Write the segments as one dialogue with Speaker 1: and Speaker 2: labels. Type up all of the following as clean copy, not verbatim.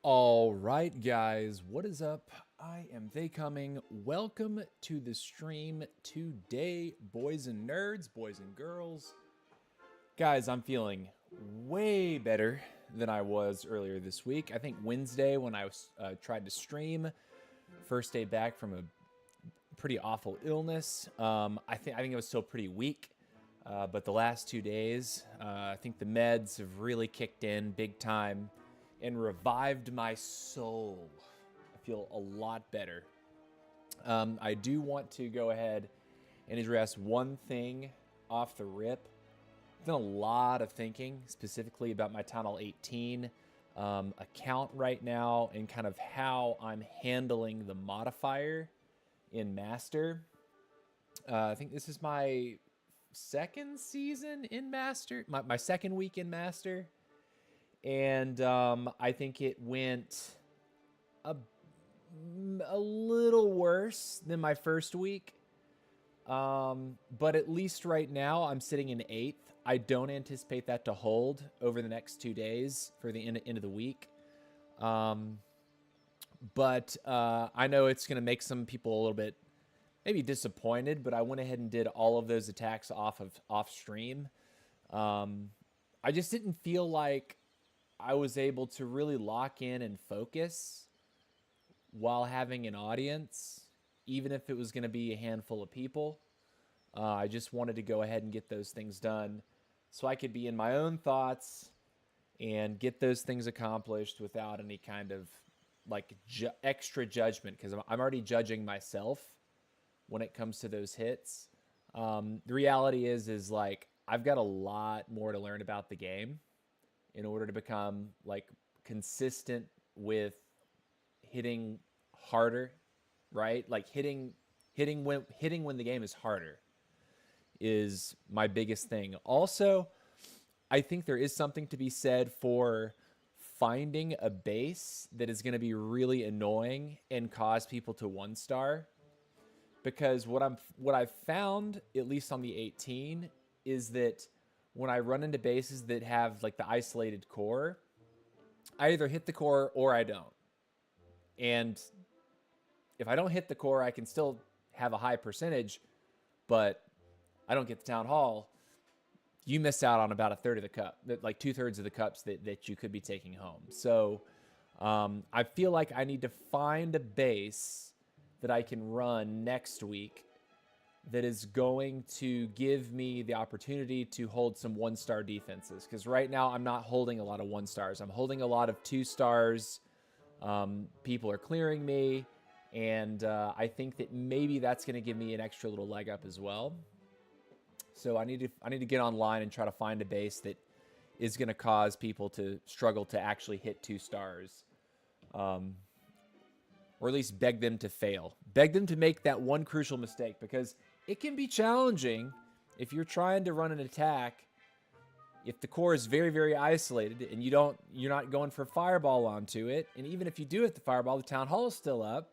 Speaker 1: All right, guys, what is up? I am They Coming. Welcome to the stream today, boys and nerds, boys and girls. Guys, I'm feeling way better than I was earlier this week. I think Wednesday when I tried to stream, first day back from a pretty awful illness. I think I was still pretty weak, but the last 2 days, I think the meds have really kicked in big time and revived my soul. I feel a lot better. I do want to go ahead and address one thing off the rip. I've done a lot of thinking specifically about my Town Hall 18 account right now and kind of how I'm handling the modifier in Master. I think this is my second season in Master, my second week in Master. And I think it went a little worse than my first week. But at least right now, I'm sitting in 8th. I don't anticipate that to hold over the next 2 days for the end of the week. But I know it's going to make some people a little bit maybe disappointed, but I went ahead and did all of those attacks off stream. I just didn't feel like I was able to really lock in and focus while having an audience, even if it was going to be a handful of people. I just wanted to go ahead and get those things done so I could be in my own thoughts and get those things accomplished without any kind of like extra judgment, because I'm already judging myself when it comes to those hits. The reality is like I've got a lot more to learn about the game in order to become like consistent with hitting harder, right? Like hitting when the game is harder is my biggest thing. Also, I think there is something to be said for finding a base that is going to be really annoying and cause people to 1-star. Because what I've found, at least on the 18, is that when I run into bases that have like the isolated core, I either hit the core or I don't. And if I don't hit the core, I can still have a high percentage, but I don't get the town hall. You miss out on about a third of the cup, like 2/3 of the cups that you could be taking home. So I feel like I need to find a base that I can run next week that is going to give me the opportunity to hold some 1-star defenses. Because right now I'm not holding a lot of 1-stars. I'm holding a lot of 2-stars. People are clearing me. And I think that maybe that's going to give me an extra little leg up as well. So I need to get online and try to find a base that is going to cause people to struggle to actually hit 2-stars. Or at least beg them to fail. Beg them to make that one crucial mistake, because it can be challenging if you're trying to run an attack. If the core is very, very isolated and you're not going for fireball onto it, and even if you do hit the fireball, the town hall is still up.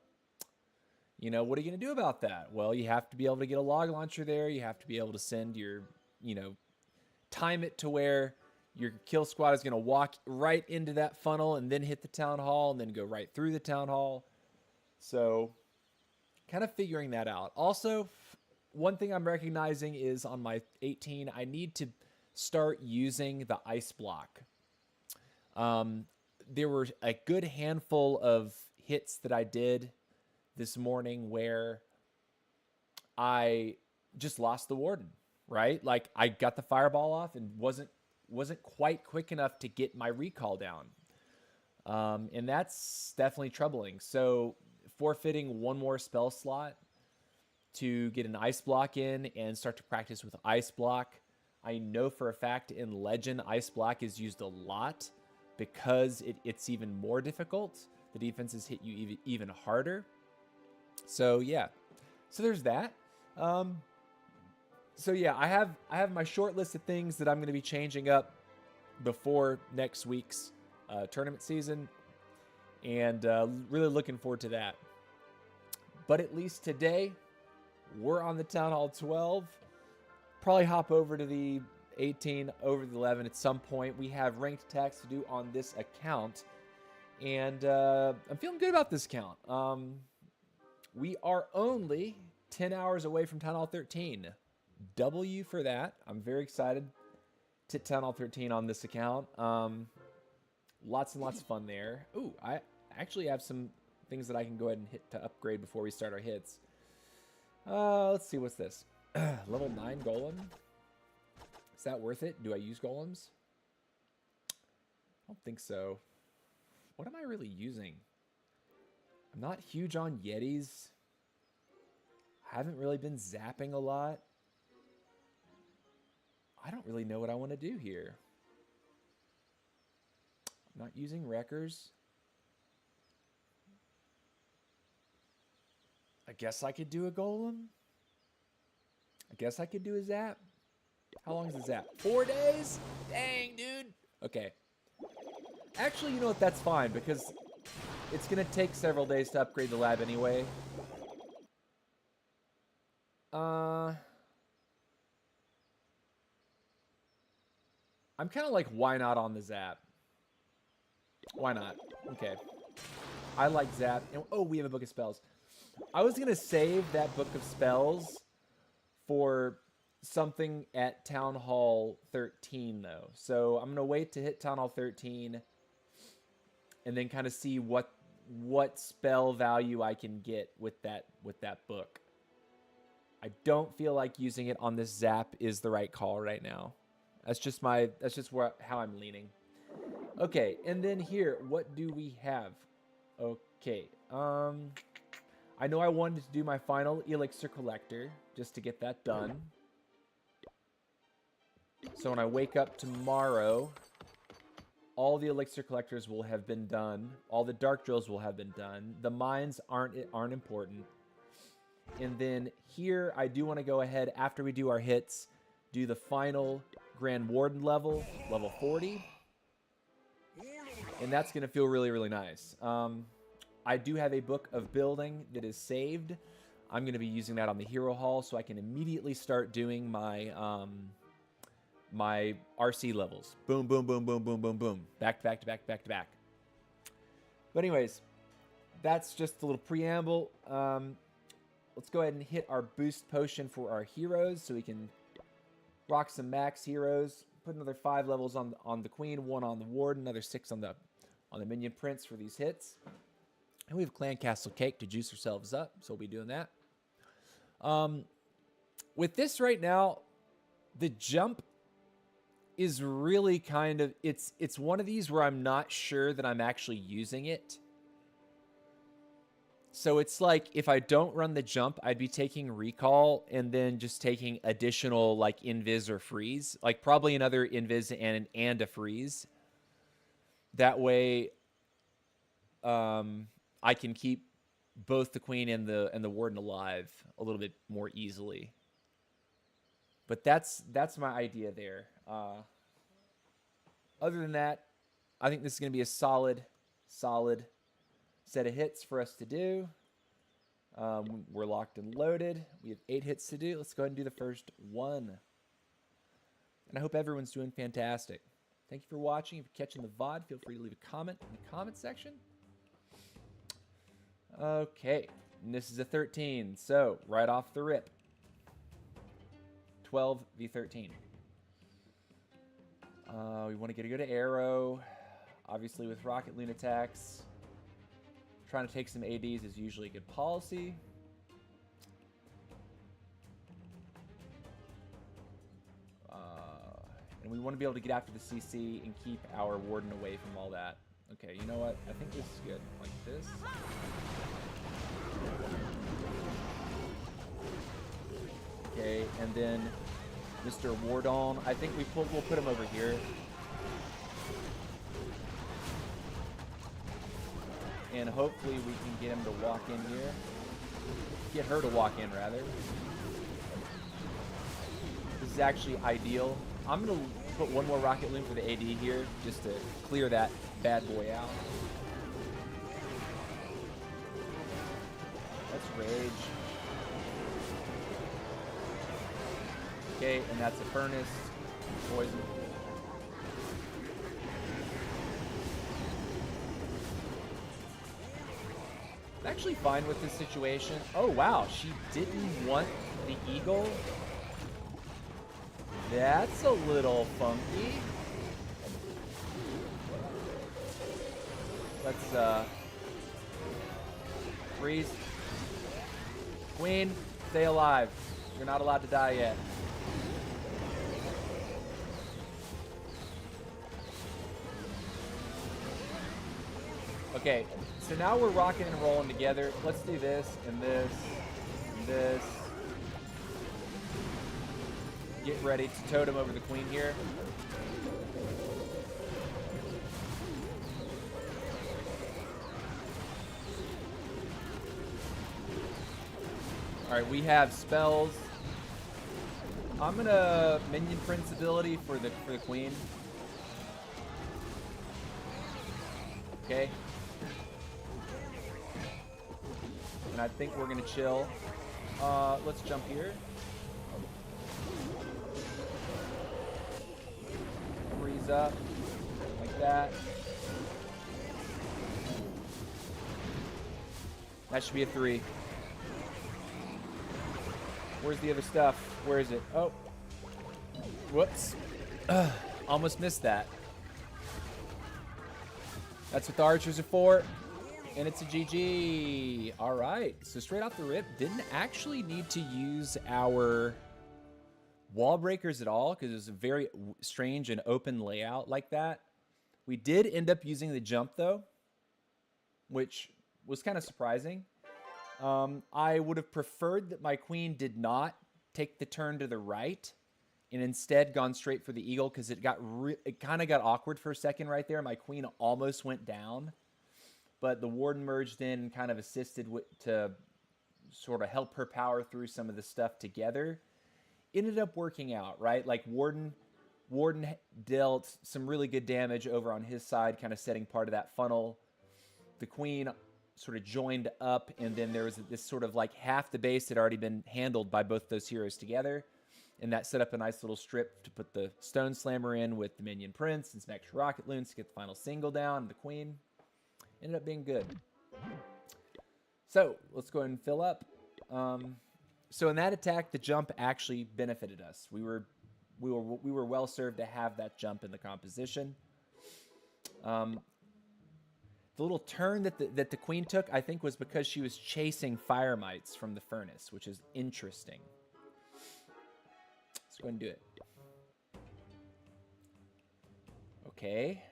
Speaker 1: You know, what are you going to do about that? Well, you have to be able to get a log launcher there. You have to be able to send your, time it to where your kill squad is going to walk right into that funnel and then hit the town hall and then go right through the town hall. So kind of figuring that out. Also, one thing I'm recognizing is on my 18, I need to start using the ice block. There were a good handful of hits that I did this morning where I just lost the warden, right? Like I got the fireball off and wasn't quite quick enough to get my recall down. And that's definitely troubling. So forfeiting one more spell slot to get an ice block in and start to practice with ice block. I know for a fact in Legend, ice block is used a lot because it's even more difficult. The defenses hit you even harder. So yeah, so there's that. So yeah, I have my short list of things that I'm going to be changing up before next week's tournament season, and really looking forward to that. But at least today, we're on the Town Hall 12. Probably hop over to the 18, over the 11 at some point. We have ranked attacks to do on this account. And I'm feeling good about this count. We are only 10 hours away from Town Hall 13. W for that. I'm very excited to Town Hall 13 on this account. Lots and lots of fun there. Ooh, I actually have some things that I can go ahead and hit to upgrade before we start our hits. Let's see, what's this? Level 9 Golem. Is that worth it? Do I use Golems? I don't think so. What am I really using? I'm not huge on Yetis. I haven't really been zapping a lot. I don't really know what I want to do here. I'm not using Wreckers. I guess I could do a Golem. I guess I could do a Zap. How long is the Zap? 4 days? Dang, dude. Okay. Actually, you know what? That's fine, because it's going to take several days to upgrade the lab anyway. I'm kind of like, why not on the Zap? Why not? Okay. I like Zap. And, oh, we have a Book of Spells. I was going to save that Book of Spells for something at Town Hall 13, though. So I'm going to wait to hit Town Hall 13 and then kind of see what spell value I can get with that book. I don't feel like using it on this Zap is the right call right now. That's just how I'm leaning. Okay, and then here, what do we have? Okay, I know I wanted to do my final Elixir Collector, just to get that done. So when I wake up tomorrow, all the Elixir Collectors will have been done. All the Dark Drills will have been done. The mines aren't important. And then here, I do want to go ahead, after we do our hits, do the final Grand Warden level 40. And that's going to feel really, really nice. I do have a book of building that is saved. I'm going to be using that on the Hero Hall, so I can immediately start doing my my RC levels. Boom, boom, boom, boom, boom, boom, boom. Back to back to back, back to back. But anyways, that's just a little preamble. Let's go ahead and hit our boost potion for our heroes so we can rock some max heroes. Put another 5 levels on the Queen, 1 on the Ward, another 6 on the Minion Prince for these hits. And we have Clan Castle Cake to juice ourselves up, so we'll be doing that. With this right now, the jump is really kind of, it's one of these where I'm not sure that I'm actually using it. So it's like, if I don't run the jump, I'd be taking recall and then just taking additional like invis or freeze, like probably another invis and a freeze. That way, I can keep both the Queen and the Warden alive a little bit more easily. But that's my idea there. Other than that, I think this is going to be a solid set of hits for us to do. We're locked and loaded. We have 8 hits to do. Let's go ahead and do the first one. And I hope everyone's doing fantastic. Thank you for watching. If you're catching the VOD, feel free to leave a comment in the comment section. Okay, and this is a 13, so right off the rip. 12 v 13. We want to get a good arrow. Obviously, with rocket loon attacks, trying to take some ADs is usually a good policy. And we want to be able to get after the CC and keep our Warden away from all that. Okay, you know what? I think this is good. Like this. Okay, and then Mr. Wardon. I think we'll put him over here. And hopefully we can get him to walk in here. Get her to walk in, rather. This is actually ideal. I'm going to put one more rocket loon for the AD here, just to clear that bad boy out. Let's rage. Okay, and that's a furnace. Poison. I'm actually fine with this situation. Oh, wow. She didn't want the eagle. That's a little funky. Let's, freeze. Queen, stay alive. You're not allowed to die yet. Okay, so now we're rocking and rolling together. Let's do this and this and this. Get ready to totem over the queen here. All right, we have spells. I'm gonna minion prince ability for the queen. Okay. And I think we're gonna chill. Let's jump here. Freeze up like that. That should be a 3. Where's the other stuff? Where is it? Oh. Whoops. Almost missed that. That's what the archers are for. And it's a GG. All right. So straight off the rip, didn't actually need to use our wall breakers at all because it was a very strange and open layout like that. We did end up using the jump, though, which was kind of surprising. I would have preferred that my queen did not take the turn to the right and instead gone straight for the eagle because it kind of got awkward for a second right there. My queen almost went down, but the warden merged in and kind of assisted to sort of help her power through some of the stuff together. Ended up working out, right? Like warden dealt some really good damage over on his side, kind of setting part of that funnel. The queen sort of joined up, and then there was this sort of like half the base had already been handled by both those heroes together, and that set up a nice little strip to put the Stone Slammer in with the Minion Prince and some extra rocket loons to get the final single down. The queen ended up being good. So let's go ahead and fill up. So in that attack, the jump actually benefited us. We were well served to have that jump in the composition. The little turn that the queen took, I think, was because she was chasing fire mites from the furnace, which is interesting. Let's go ahead and do it. Okay.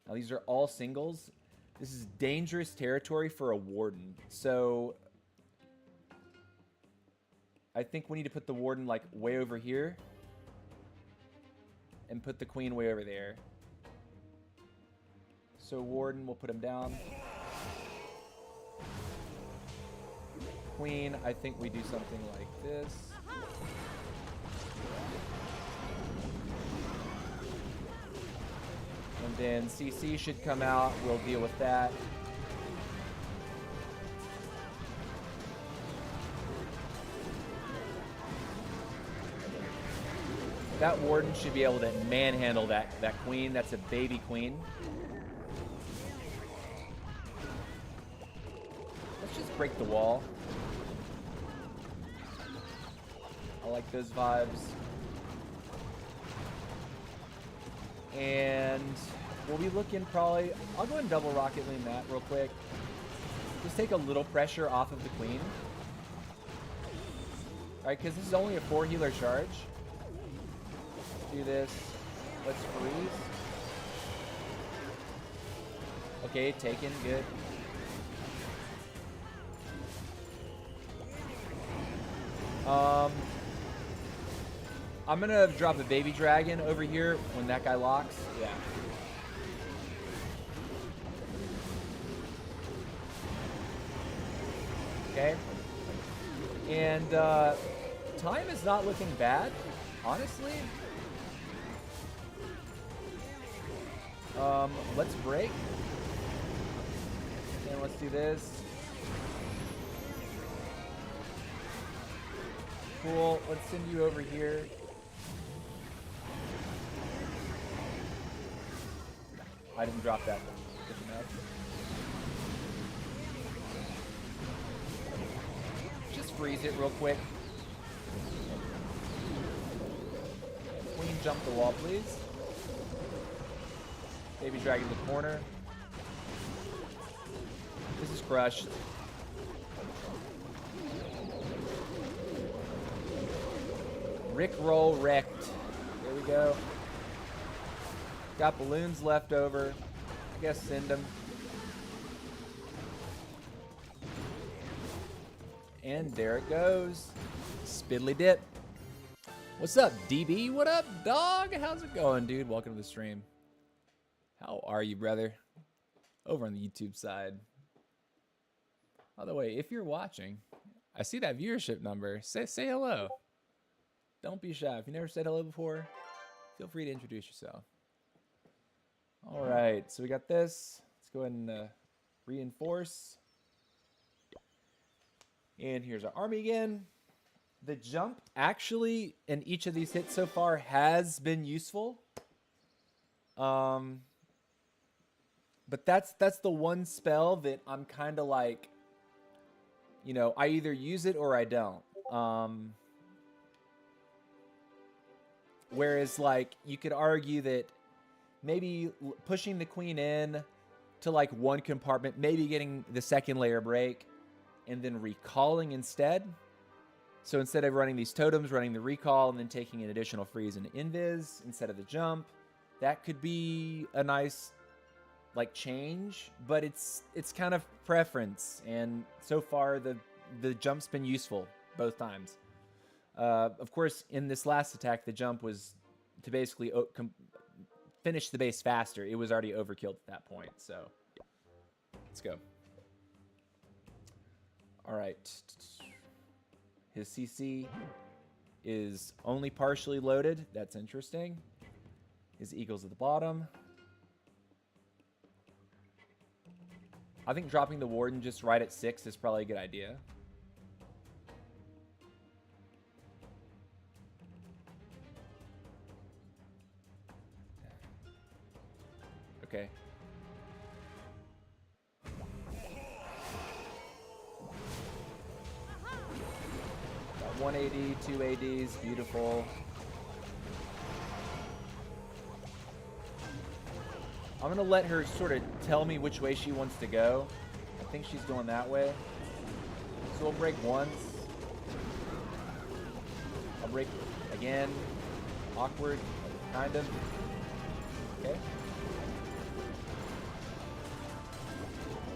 Speaker 1: Now these are all singles. This is dangerous territory for a warden. So I think we need to put the warden like way over here and put the queen way over there. So warden, we'll put him down. Queen, I think we do something like this. And then CC should come out. We'll deal with that. That warden should be able to manhandle that queen. That's a baby queen. Let's just break the wall. I like those vibes. And we'll be looking probably... I'll go and double rocket lean that real quick. Just take a little pressure off of the queen. Alright, because this is only a 4 healer charge. Do this. Let's freeze. Okay, taken. Good. I'm gonna drop a baby dragon over here when that guy locks. Yeah. Okay. And time is not looking bad, honestly. Let's break. And let's do this. Cool. Let's send you over here. I didn't drop that one. Good enough. freeze it real quick. Queen, jump the wall, please. Baby Dragon to the corner. This is crushed. Rick roll wrecked. There we go. Got balloons left over. I guess send them. And there it goes. Spiddly dip. What's up, DB? What up, dog? How's it going, dude? Welcome to the stream. How are you, brother? Over on the YouTube side. By the way, if you're watching, I see that viewership number. Say hello. Don't be shy. If you never said hello before, feel free to introduce yourself. All right, so we got this. Let's go ahead and reinforce. And here's our army again. The jump actually in each of these hits so far has been useful. But that's the one spell that I'm kind of like, you know, I either use it or I don't. Whereas, like, you could argue that maybe pushing the queen in to, like, one compartment, maybe getting the second layer break, and then recalling instead. So instead of running these totems, running the recall, and then taking an additional freeze and invis instead of the jump, that could be a nice, like, change. But it's kind of preference, and so far the jump's been useful both times. Of course, in this last attack, the jump was to basically finish the base faster. It was already overkilled at that point, so let's go. All right. His CC is only partially loaded. That's interesting. His eagle's at the bottom. I think dropping the warden just right at 6 is probably a good idea. Okay. Got 1 AD, 2 ADs, beautiful. I'm gonna let her sort of tell me which way she wants to go. I think she's going that way. So we'll break once. I'll break again. Awkward, kind of. Okay.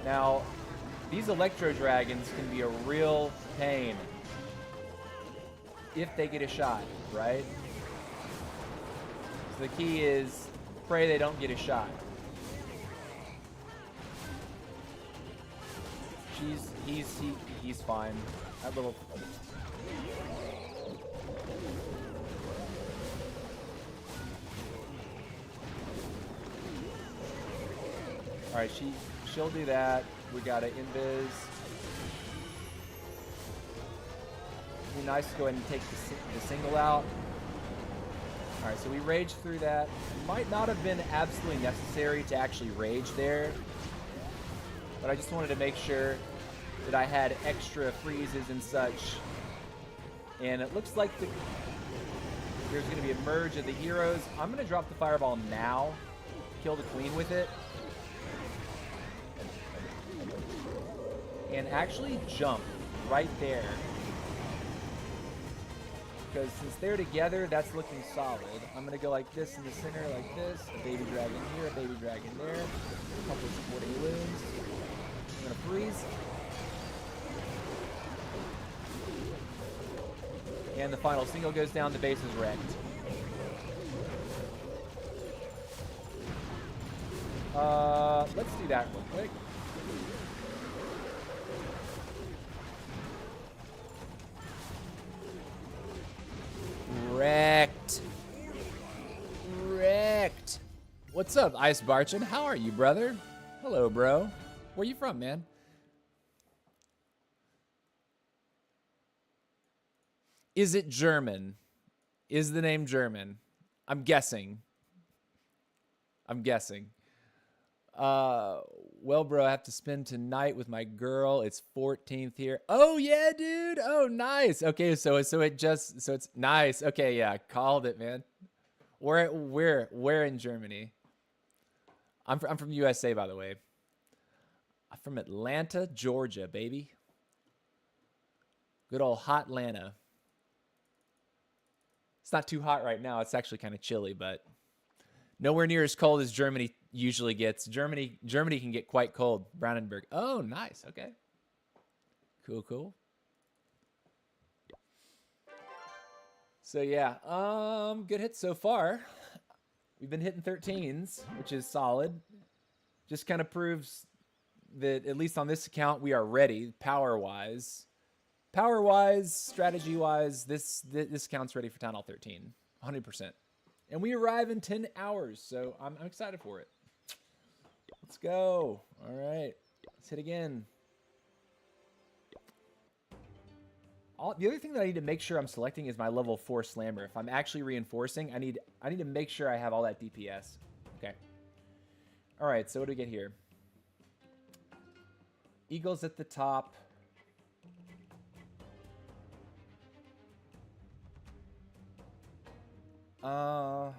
Speaker 1: Now, these Electro Dragons can be a real pain if they get a shot, right? So the key is pray they don't get a shot. He's fine. That little. All right, she'll do that. We got an invis. It'd be nice to go ahead and take the single out. All right, so we raged through that. Might not have been absolutely necessary to actually rage there, but I just wanted to make sure that I had extra freezes and such. And it looks like there's going to be a merge of the heroes. I'm going to drop the fireball now, kill the queen with it, and actually jump right there. Because since they're together, that's looking solid. I'm going to go like this in the center, like this. A baby dragon here, a baby dragon there. A couple of supporting balloons. I'm going to freeze. And the final single goes down, the base is wrecked. Let's do that real quick. Wrecked. Wrecked. What's up, Ice Barchin? How are you, brother? Hello, bro. Where you from, man? Is it German? Is the name German? I'm guessing. I'm guessing. Well, bro, I have to spend tonight with my girl. It's 14th here. Oh yeah, dude. Oh, nice. Okay, so it's nice. Okay, yeah, called it, man. Where in Germany? I'm from USA, by the way. I'm from Atlanta, Georgia, baby. Good old hot Atlanta. It's not too hot right now. It's actually kind of chilly, but nowhere near as cold as Germany usually gets. Germany can get quite cold. Brandenburg. Oh, nice. Okay. Cool. So yeah, good hits so far. We've been hitting 13s, which is solid. Just kind of proves that at least on this account we are ready power-wise. Power-wise, strategy-wise, this account's ready for Town Hall 13, 100%. And we arrive in 10 hours, so I'm excited for it. Let's go. All right, let's hit again. The other thing that I need to make sure I'm selecting is my level 4 slammer. If I'm actually reinforcing, I need to make sure I have all that DPS. Okay. All right, so what do we get here? Eagles at the top. The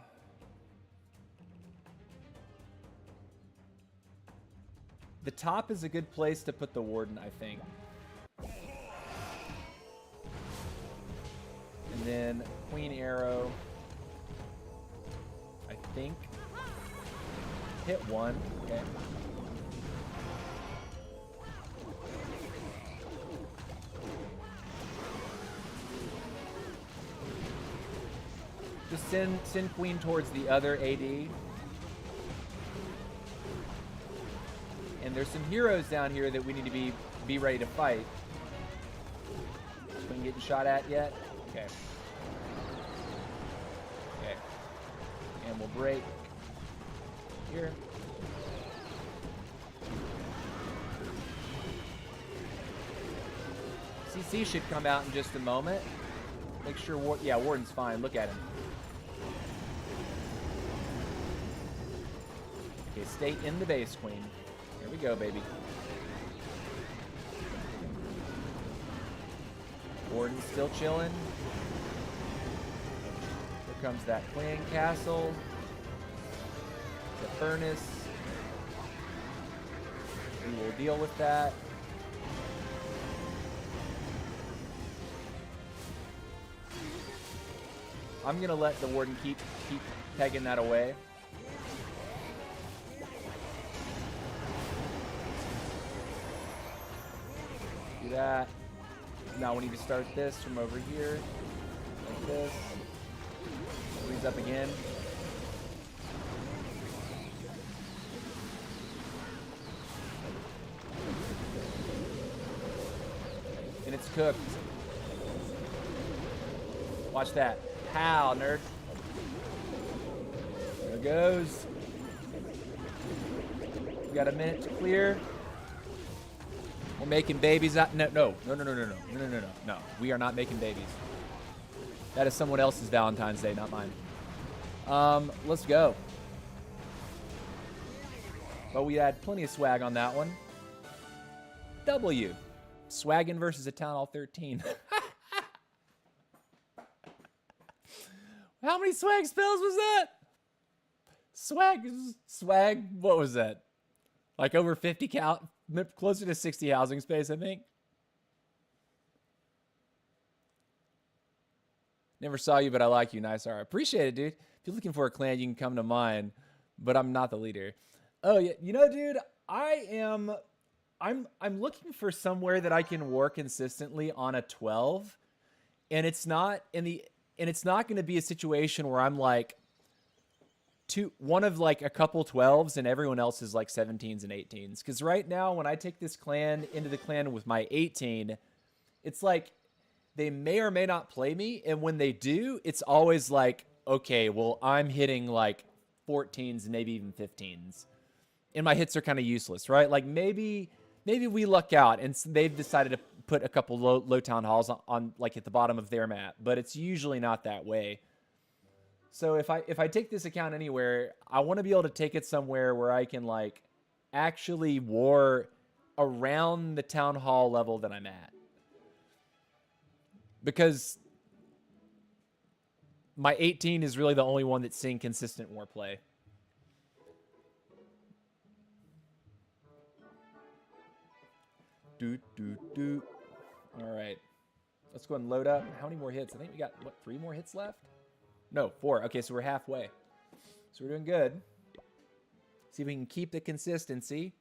Speaker 1: top is a good place to put the Warden, I think. And then Queen Arrow, I think. Hit one, okay. Just send Queen towards the other AD. And there's some heroes down here that we need to be ready to fight. Queen getting shot at yet? Okay. Okay. And we'll break here. CC should come out in just a moment. Make sure, yeah, Warden's fine. Look at him. Okay, stay in the base, Queen. Here we go, baby. Warden's still chilling. Here comes that clan castle. The furnace. We will deal with that. I'm gonna let the Warden keep pegging that away. Do that. Now we need to start this from over here, like this. Freeze up again. And it's cooked. Watch that. Pow, nerd. There it goes. We got a minute to clear. We're making babies out. No. We are not making babies. That is someone else's Valentine's Day, not mine. Let's go. But we had plenty of swag on that one. W. Swaggin' versus a Town Hall 13. How many swag spells was that? Swag, what was that? Like over 50 closer to 60 housing space, I think. Never saw you, but I like you. Nice. All right. Appreciate it, dude. If you're looking for a clan, you can come to mine, but I'm not the leader. Oh, yeah. You know, dude, I'm looking for somewhere that I can work consistently on a 12, and it's not going to be a situation where I'm like one of like a couple 12s and everyone else is like 17s and 18s. Because right now, when I take this clan into the clan with my 18, it's like they may or may not play me. And when they do, it's always like, okay, well, I'm hitting like 14s, maybe even 15s. And my hits are kind of useless, right? Like maybe we luck out and they've decided to put a couple low town halls on like at the bottom of their map, but it's usually not that way. So if I take this account anywhere, I want to be able to take it somewhere where I can like actually war around the town hall level that I'm at. Because my 18 is really the only one that's seeing consistent war play. All right. Let's go ahead and load up. How many more hits? I think we got, what, 3 more hits left? No, 4. Okay, so we're halfway. So we're doing good. See if we can keep the consistency.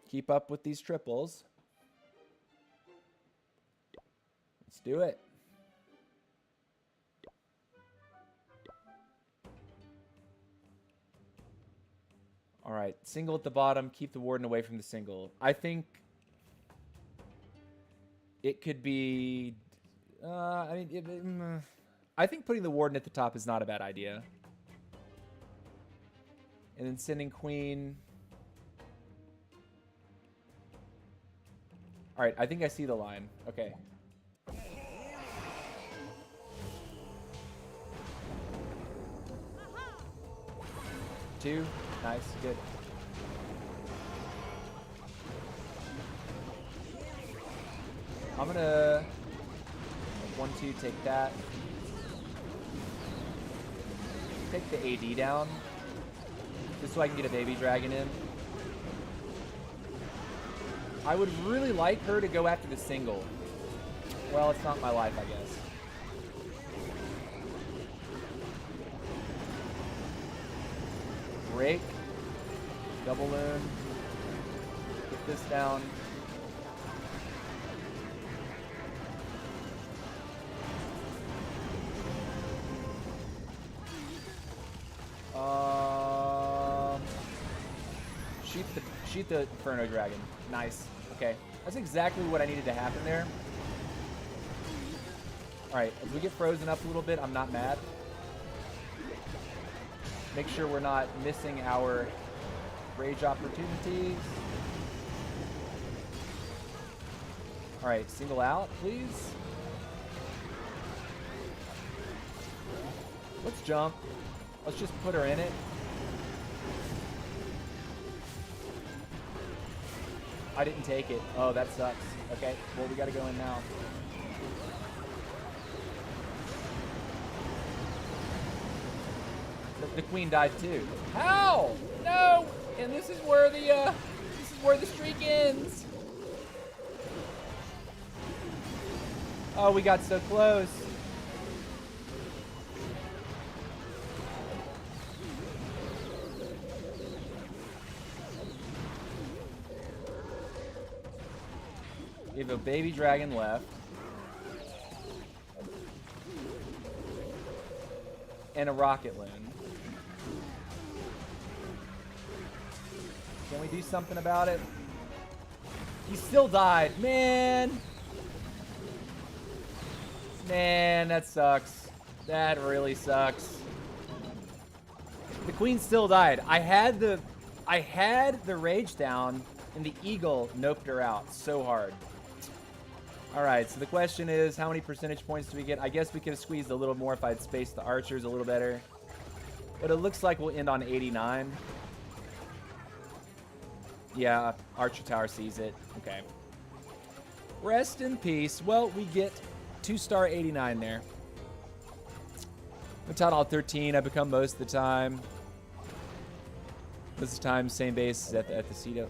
Speaker 1: Keep up with these triples. Let's do it. All right, single at the bottom. Keep the warden away from the single. I think it could be... I think putting the warden at the top is not a bad idea. And then sending queen. All right, I think I see the line. Okay. Two. Nice. Good. I'm gonna 1-2 take that. Take the AD down. Just so I can get a baby dragon in. I would really like her to go after the single. Well, it's not my life, I guess. Break. Double loon. Get this down. Shoot the Inferno Dragon. Nice. Okay. That's exactly what I needed to happen there. Alright, if we get frozen up a little bit, I'm not mad. Make sure we're not missing our rage opportunities. Alright, single out, please. Let's jump. Let's just put her in it. I didn't take it. Oh, that sucks. Okay, well, we gotta go in now. The queen died too. How? No! And this is where the streak ends. Oh, we got so close. We have a baby dragon left. And a rocket loon. Can we do something about it? He still died. Man! Man, that sucks. That really sucks. The queen still died. I had the rage down, and the eagle noped her out so hard. Alright, so the question is, how many percentage points do we get? I guess we could have squeezed a little more if I'd spaced the archers a little better. But it looks like we'll end on 89. Yeah, Archer Tower sees it. Okay. Rest in peace. Well, we get 2-star 89 there. I'm Town Hall 13. I become most of the time. Most of the time, same base at the Cito.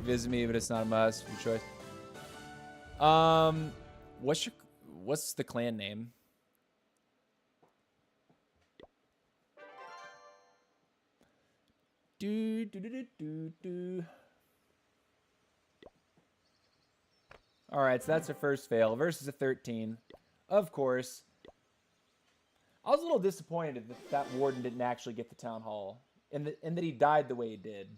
Speaker 1: Visit me, but it's not a must. Your choice. What's the clan name? All right, so that's a first fail versus a 13. Of course. I was a little disappointed that that warden didn't actually get the town hall, and that he died the way he did.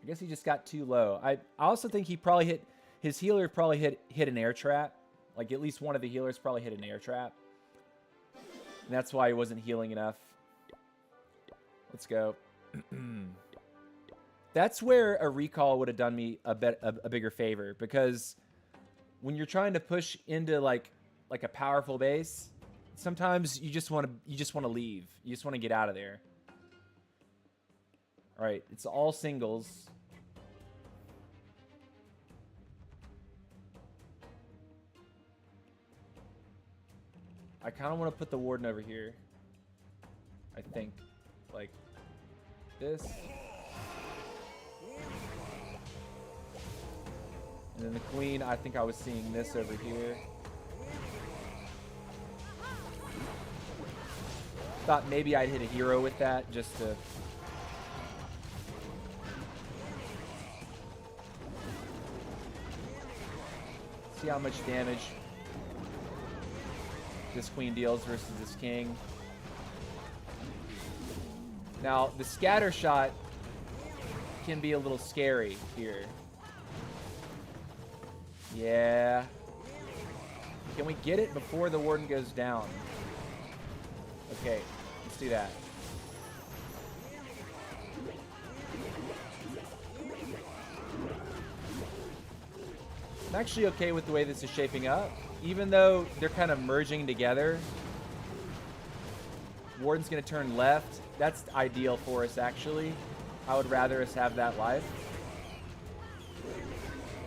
Speaker 1: I guess he just got too low. I also think he probably hit... His healer probably hit an air trap. Like, at least one of the healers probably hit an air trap. And that's why he wasn't healing enough. Let's go. That's where a recall would have done me a bigger favor. Because when you're trying to push into, like a powerful base, Sometimes you just want to leave. You just want to get out of there. All right, it's all singles. I kind of want to put the warden over here. I think, like this. And then the queen, I think I was seeing this over here. Thought maybe I'd hit a hero with that just to... see how much damage this queen deals versus this king. Now, the scatter shot can be a little scary here. Yeah. Can we get it before the warden goes down? Okay, let's do that. I'm actually okay with the way this is shaping up. Even though they're kind of merging together. Warden's going to turn left. That's ideal for us, actually. I would rather us have that life.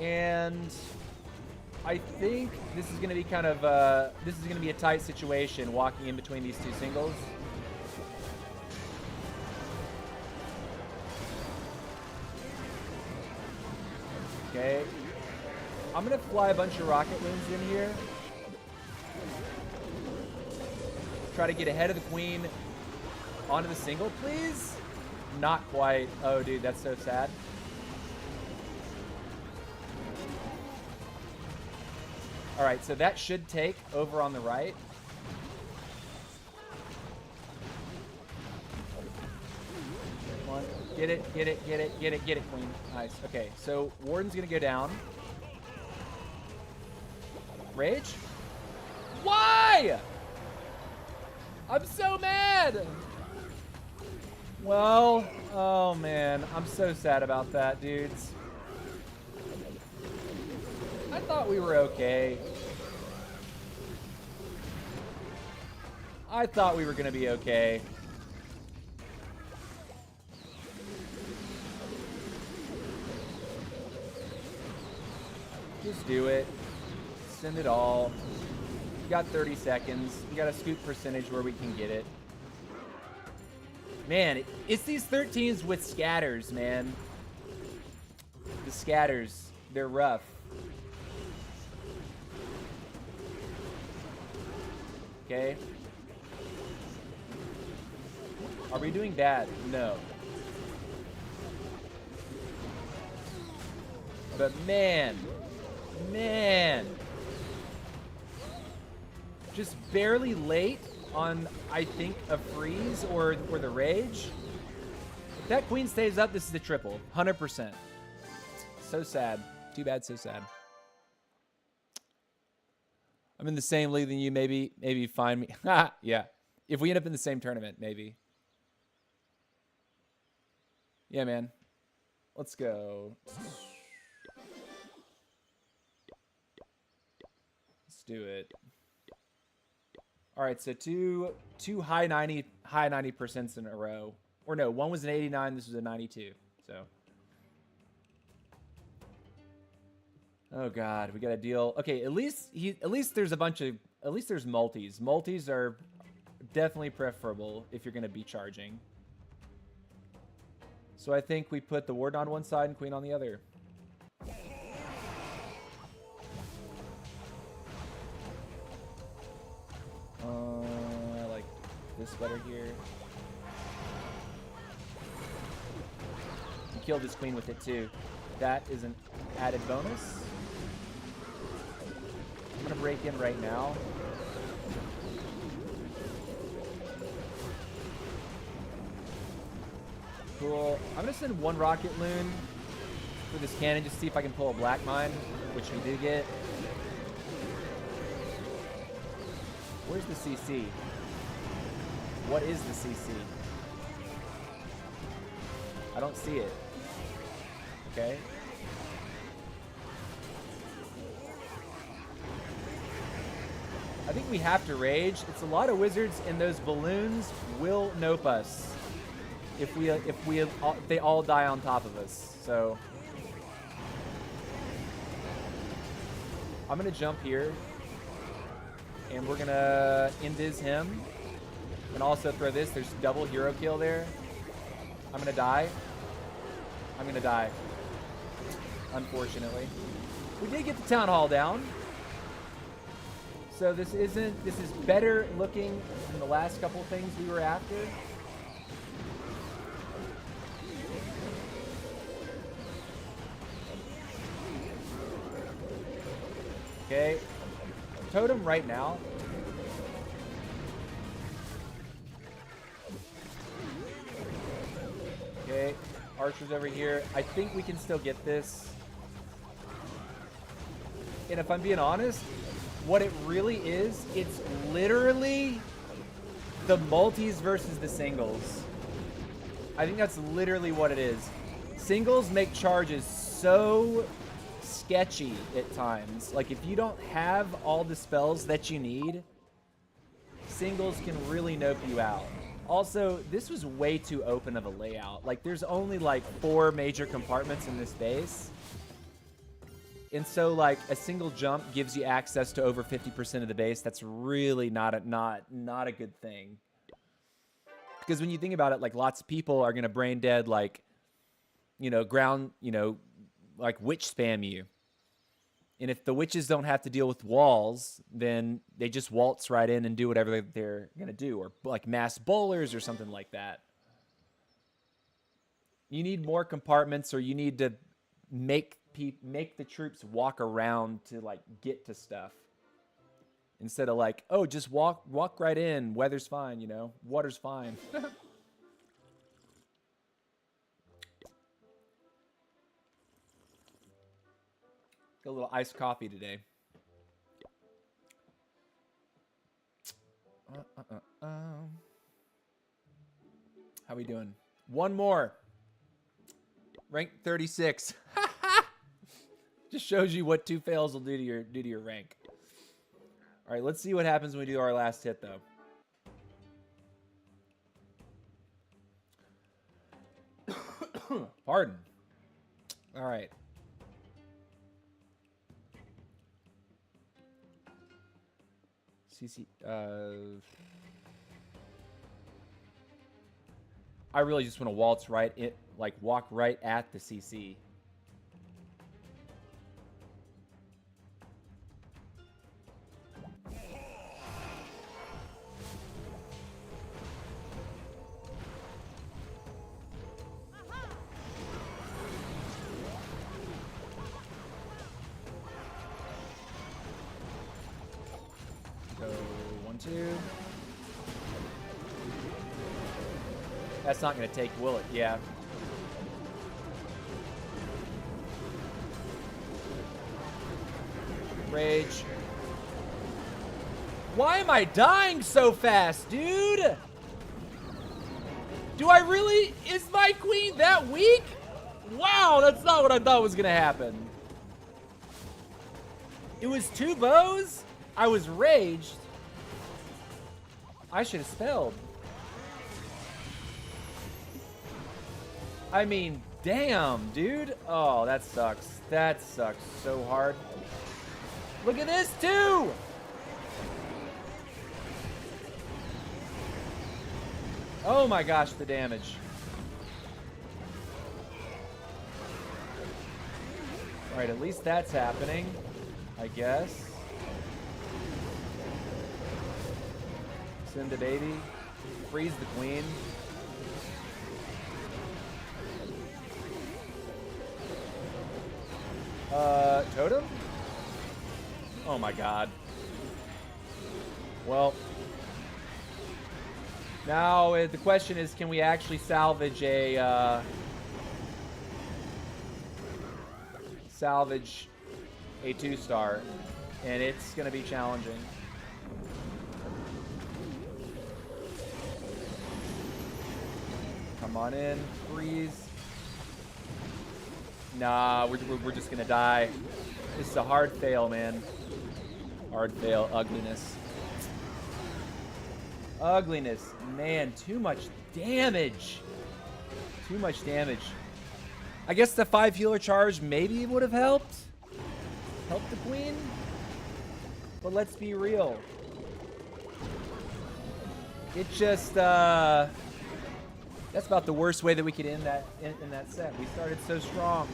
Speaker 1: And I think this is going to be kind of this is going to be a tight situation walking in between these two singles. Okay. I'm going to fly a bunch of rocket loons in here. Try to get ahead of the queen onto the single, please. Not quite. Oh, dude, that's so sad. All right, so that should take over on the right. Come on. Get it, get it, get it, get it, get it, queen. Nice. Okay, so warden's going to go down. Rage? Why? I'm so mad. Well, oh man, I'm so sad about that, dudes. I thought we were okay. I thought we were gonna be okay. Just do it. Send it all. We got 30 seconds. We got a scoop percentage where we can get it. Man, it's these 13s with scatters, man. The scatters, they're rough. Okay. Are we doing bad? No. But man, just barely late on, I think, a freeze or the rage. If that queen stays up, this is the triple. 100%. So sad. Too bad, so sad. I'm in the same league than you. Maybe find me. Yeah. If we end up in the same tournament, maybe. Yeah, man. Let's go. Let's do it. All right, so two high 90% in a row. Or no, one was an 89, this was a 92. So. Oh god, we got to deal. Okay, at least there's a bunch of there's multis. Multis are definitely preferable if you're going to be charging. So I think we put the warden on one side and queen on the other. I like this better here. You killed this queen with it too. That is an added bonus. I'm gonna break in right now. Cool. I'm gonna send one rocket loon for this cannon just to see if I can pull a black mine, which we did get. Where's the CC? What is the CC? I don't see it. Okay. I think we have to rage. It's a lot of wizards, and those balloons will nope us if they all die on top of us. So I'm gonna jump here, and we're gonna indiz him, and also throw this. There's double hero kill there. I'm gonna die. I'm gonna die. Unfortunately, we did get the town hall down. So this is better looking than the last couple of things we were after. Okay. Totem right now. Okay. Archer's over here. I think we can still get this. And if I'm being honest, what it really is, it's literally the multis versus the singles. I think that's literally what it is. Singles make charges so sketchy at times. Like, if you don't have all the spells that you need, singles can really nope you out. Also, this was way too open of a layout. Like, there's only like 4 major compartments in this base. And so, like, a single jump gives you access to over 50% of the base. That's really not a good thing. Because when you think about it, like, lots of people are going to brain dead, like, you know, like, witch spam you. And if the witches don't have to deal with walls, then they just waltz right in and do whatever they're going to do. Or, like, mass bowlers or something like that. You need more compartments, or you need to make the troops walk around to, like, get to stuff, instead of, like, oh, just walk right in, weather's fine, you know, water's fine. Got a little iced coffee today. How we doing? One more. Rank 36. Just shows you what 2 fails will do to your rank. All right, let's see what happens when we do our last hit, though. Pardon. All right. CC. I really just want to waltz right in, like, walk right at the CC. Go 1, 2. That's not going to take, will it? Yeah. Rage. Why am I dying so fast, dude? Do I really? Is my queen that weak? Wow, that's not what I thought was going to happen. It was 2 bows? I was raged. I should have spelled. I mean, damn, dude. Oh, that sucks. That sucks so hard. Look at this, too! Oh my gosh, the damage. Alright, at least that's happening, I guess. Send the baby. Freeze the queen. Totem? Oh my god. Well, now the question is, can we actually salvage a 2-star? And it's going to be challenging. Come on in, freeze. Nah, we're just gonna die. This is a hard fail, man. Hard fail, ugliness. Ugliness. Man, too much damage. Too much damage. I guess the 5 healer charge maybe would have helped. Helped the queen. But let's be real. It just, that's about the worst way that we could end that in that set. We started so strong.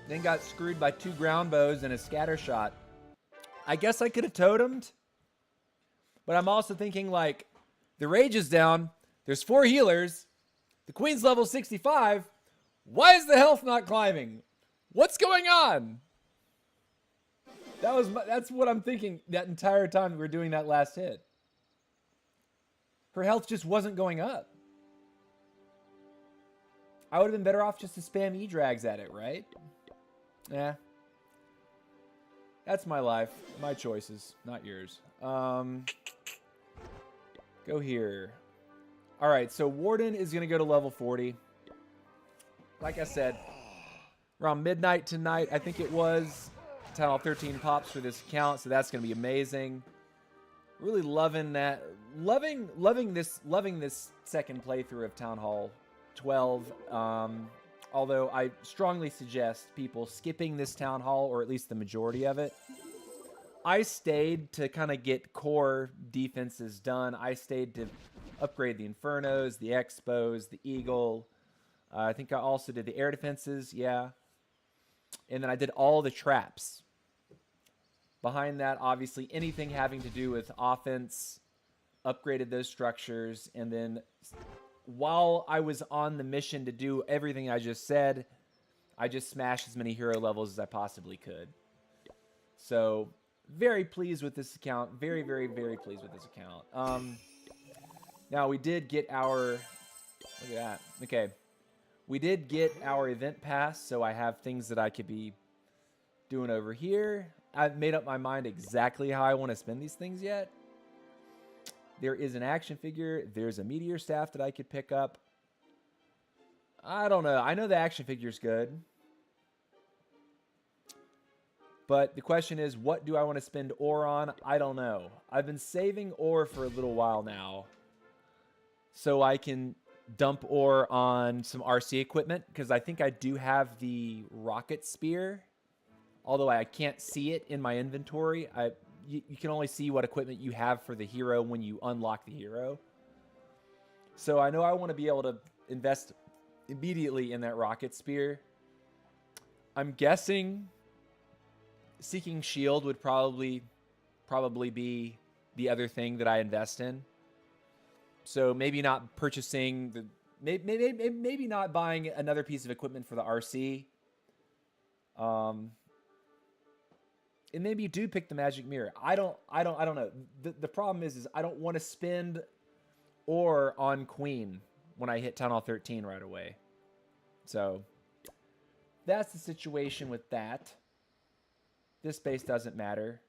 Speaker 1: Then got screwed by 2 ground bows and a scatter shot. I guess I could have totemed. But I'm also thinking, like, the rage is down. There's 4 healers. The queen's level 65. Why is the health not climbing? What's going on? That's what I'm thinking that entire time we were doing that last hit. Her health just wasn't going up. I would have been better off just to spam E-drags at it, right? Yeah. That's my life. My choices, not yours. Go here. All right, so Warden is going to go to level 40. Like I said, around midnight tonight, I think it was, Town Hall 13 pops for this account, so that's going to be amazing. Really loving that. Loving this second playthrough of Town Hall 12. Although I strongly suggest people skipping this Town Hall, or at least the majority of it. I stayed to kind of get core defenses done. I stayed to upgrade the Infernos, the Expos, the Eagle. I think I also did the air defenses, yeah. And then I did all the traps. Behind that, obviously, anything having to do with offense, upgraded those structures, and then while I was on the mission to do everything I just said, I just smashed as many hero levels as I possibly could. So, very pleased with this account. Very, very, very pleased with this account. Now, we did get our... Look at that. Okay. We did get our event pass, so I have things that I could be doing over here. I've made up my mind exactly how I want to spend these things yet. There is an action figure. There's a meteor staff that I could pick up. I don't know. I know the action figure's good. But the question is, what do I want to spend ore on? I don't know. I've been saving ore for a little while now, so I can dump ore on some RC equipment, because I think I do have the rocket spear, although I can't see it in my inventory. You can only see what equipment you have for the hero when you unlock the hero. So I know I want to be able to invest immediately in that rocket spear. I'm guessing Seeking Shield would probably be the other thing that I invest in. So maybe not purchasing the... Maybe not buying another piece of equipment for the RC. And maybe you do pick the magic mirror. I don't know. The problem is I don't want to spend ore on Queen when I hit Town Hall 13 right away. So that's the situation with that. This base doesn't matter.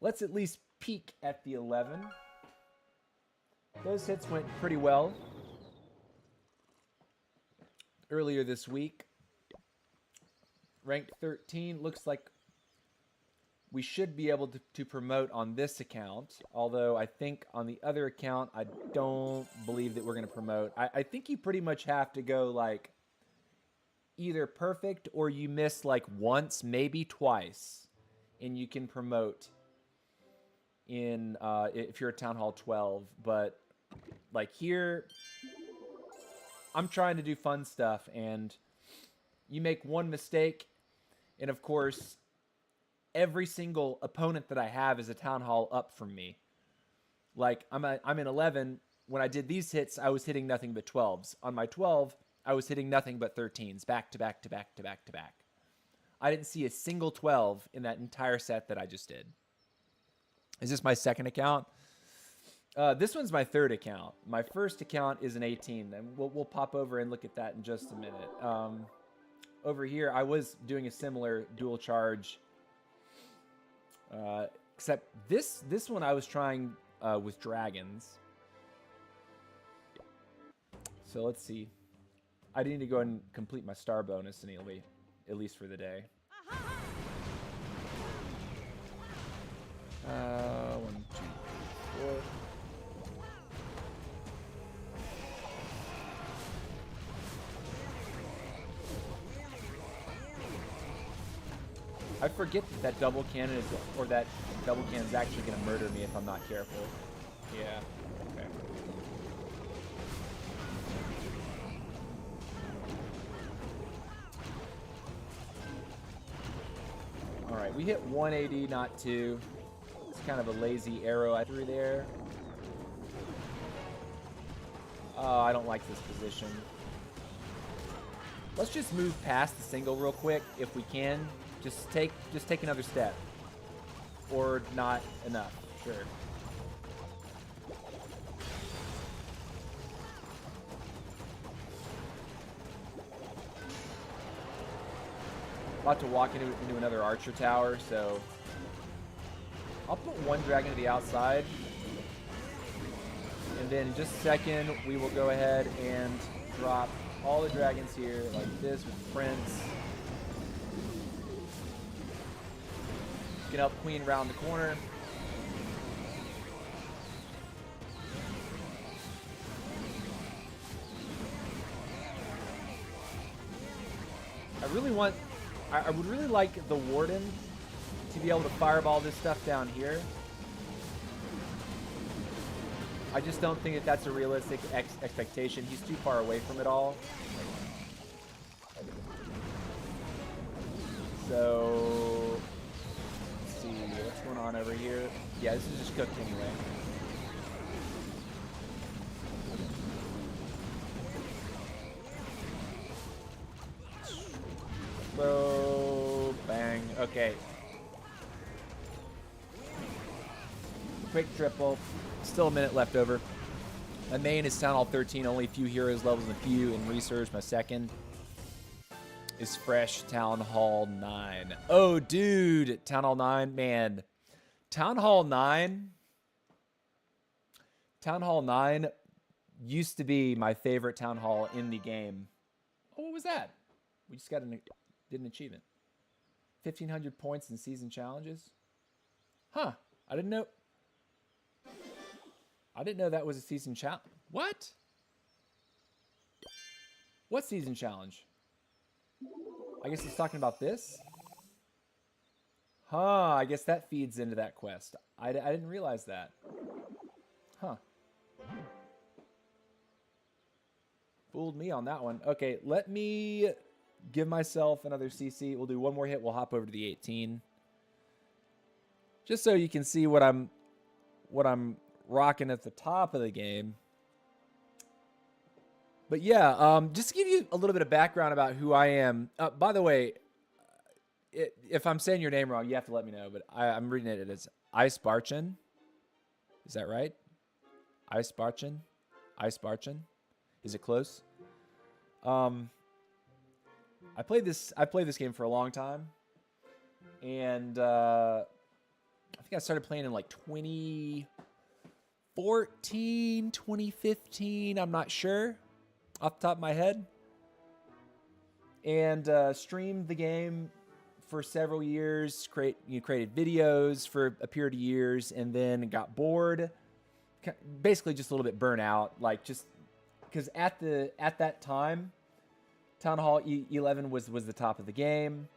Speaker 1: Let's at least peek at the 11. Those hits went pretty well earlier this week. Ranked 13. Looks like we should be able to promote on this account. Although I think on the other account, I don't believe that we're going to promote. I think you pretty much have to go like either perfect or you miss like once, maybe twice. And you can promote in if you're at Town Hall 12. But like here, I'm trying to do fun stuff. And you make one mistake. And of course, every single opponent that I have is a Town Hall up from me. Like, I'm in 11. When I did these hits, I was hitting nothing but 12s. On my 12, I was hitting nothing but 13s, back to back to back to back to back. I didn't see a single 12 in that entire set that I just did. Is this my second account? This one's my third account. My first account is an 18. And we'll pop over and look at that in just a minute. Over here, I was doing a similar dual charge. Except this one I was trying with dragons. So let's see. I need to go and complete my star bonus anyway, at least for the day. 1, 2, 3, 4. I forget that double cannon is, or that double cannon is actually going to murder me if I'm not careful. Yeah. Okay. All right, we hit 180, not 2. It's kind of a lazy arrow I threw there. Oh, I don't like this position. Let's just move past the single real quick if we can. Just take another step. Or not enough, sure. About to walk into another archer tower, so I'll put one dragon to the outside. And then in just a second, we will go ahead and drop all the dragons here like this with Prince. Can help Queen round the corner. I would really like the Warden to be able to fireball this stuff down here. I just don't think that that's a realistic expectation. He's too far away from it all. So, let's see what's going on over here. Yeah, this is just cooked anyway. So, bang. Okay. Quick triple. Still a minute left over. My main is Town Hall 13. Only a few heroes levels and a few in research. My second is fresh Town Hall 9. Oh, dude. Town Hall 9. Man. Town Hall 9. Town Hall 9 used to be my favorite Town Hall in the game. Oh, what was that? We just did an achievement. 1,500 points in season challenges. Huh. I didn't know that was a season challenge. What? What season challenge? I guess it's talking about this? Huh, I guess that feeds into that quest. I didn't realize that. Huh. Fooled me on that one. Okay, let me give myself another CC. We'll do one more hit. We'll hop over to the 18. Just so you can see what I'm rocking at the top of the game. But yeah, just to give you a little bit of background about who I am. By the way, if I'm saying your name wrong, you have to let me know. But I'm reading it as Ice Barchin. Is that right? Ice Barchin? Ice Barchin? Is it close? I played this game for a long time. And I think I started playing in like 2014, 2015. I'm not sure off the top of my head. And streamed the game for several years. Created videos for a period of years, and then got bored. Basically, just a little bit burnt out. Like just because at that time, Town Hall 11 was the top of the game,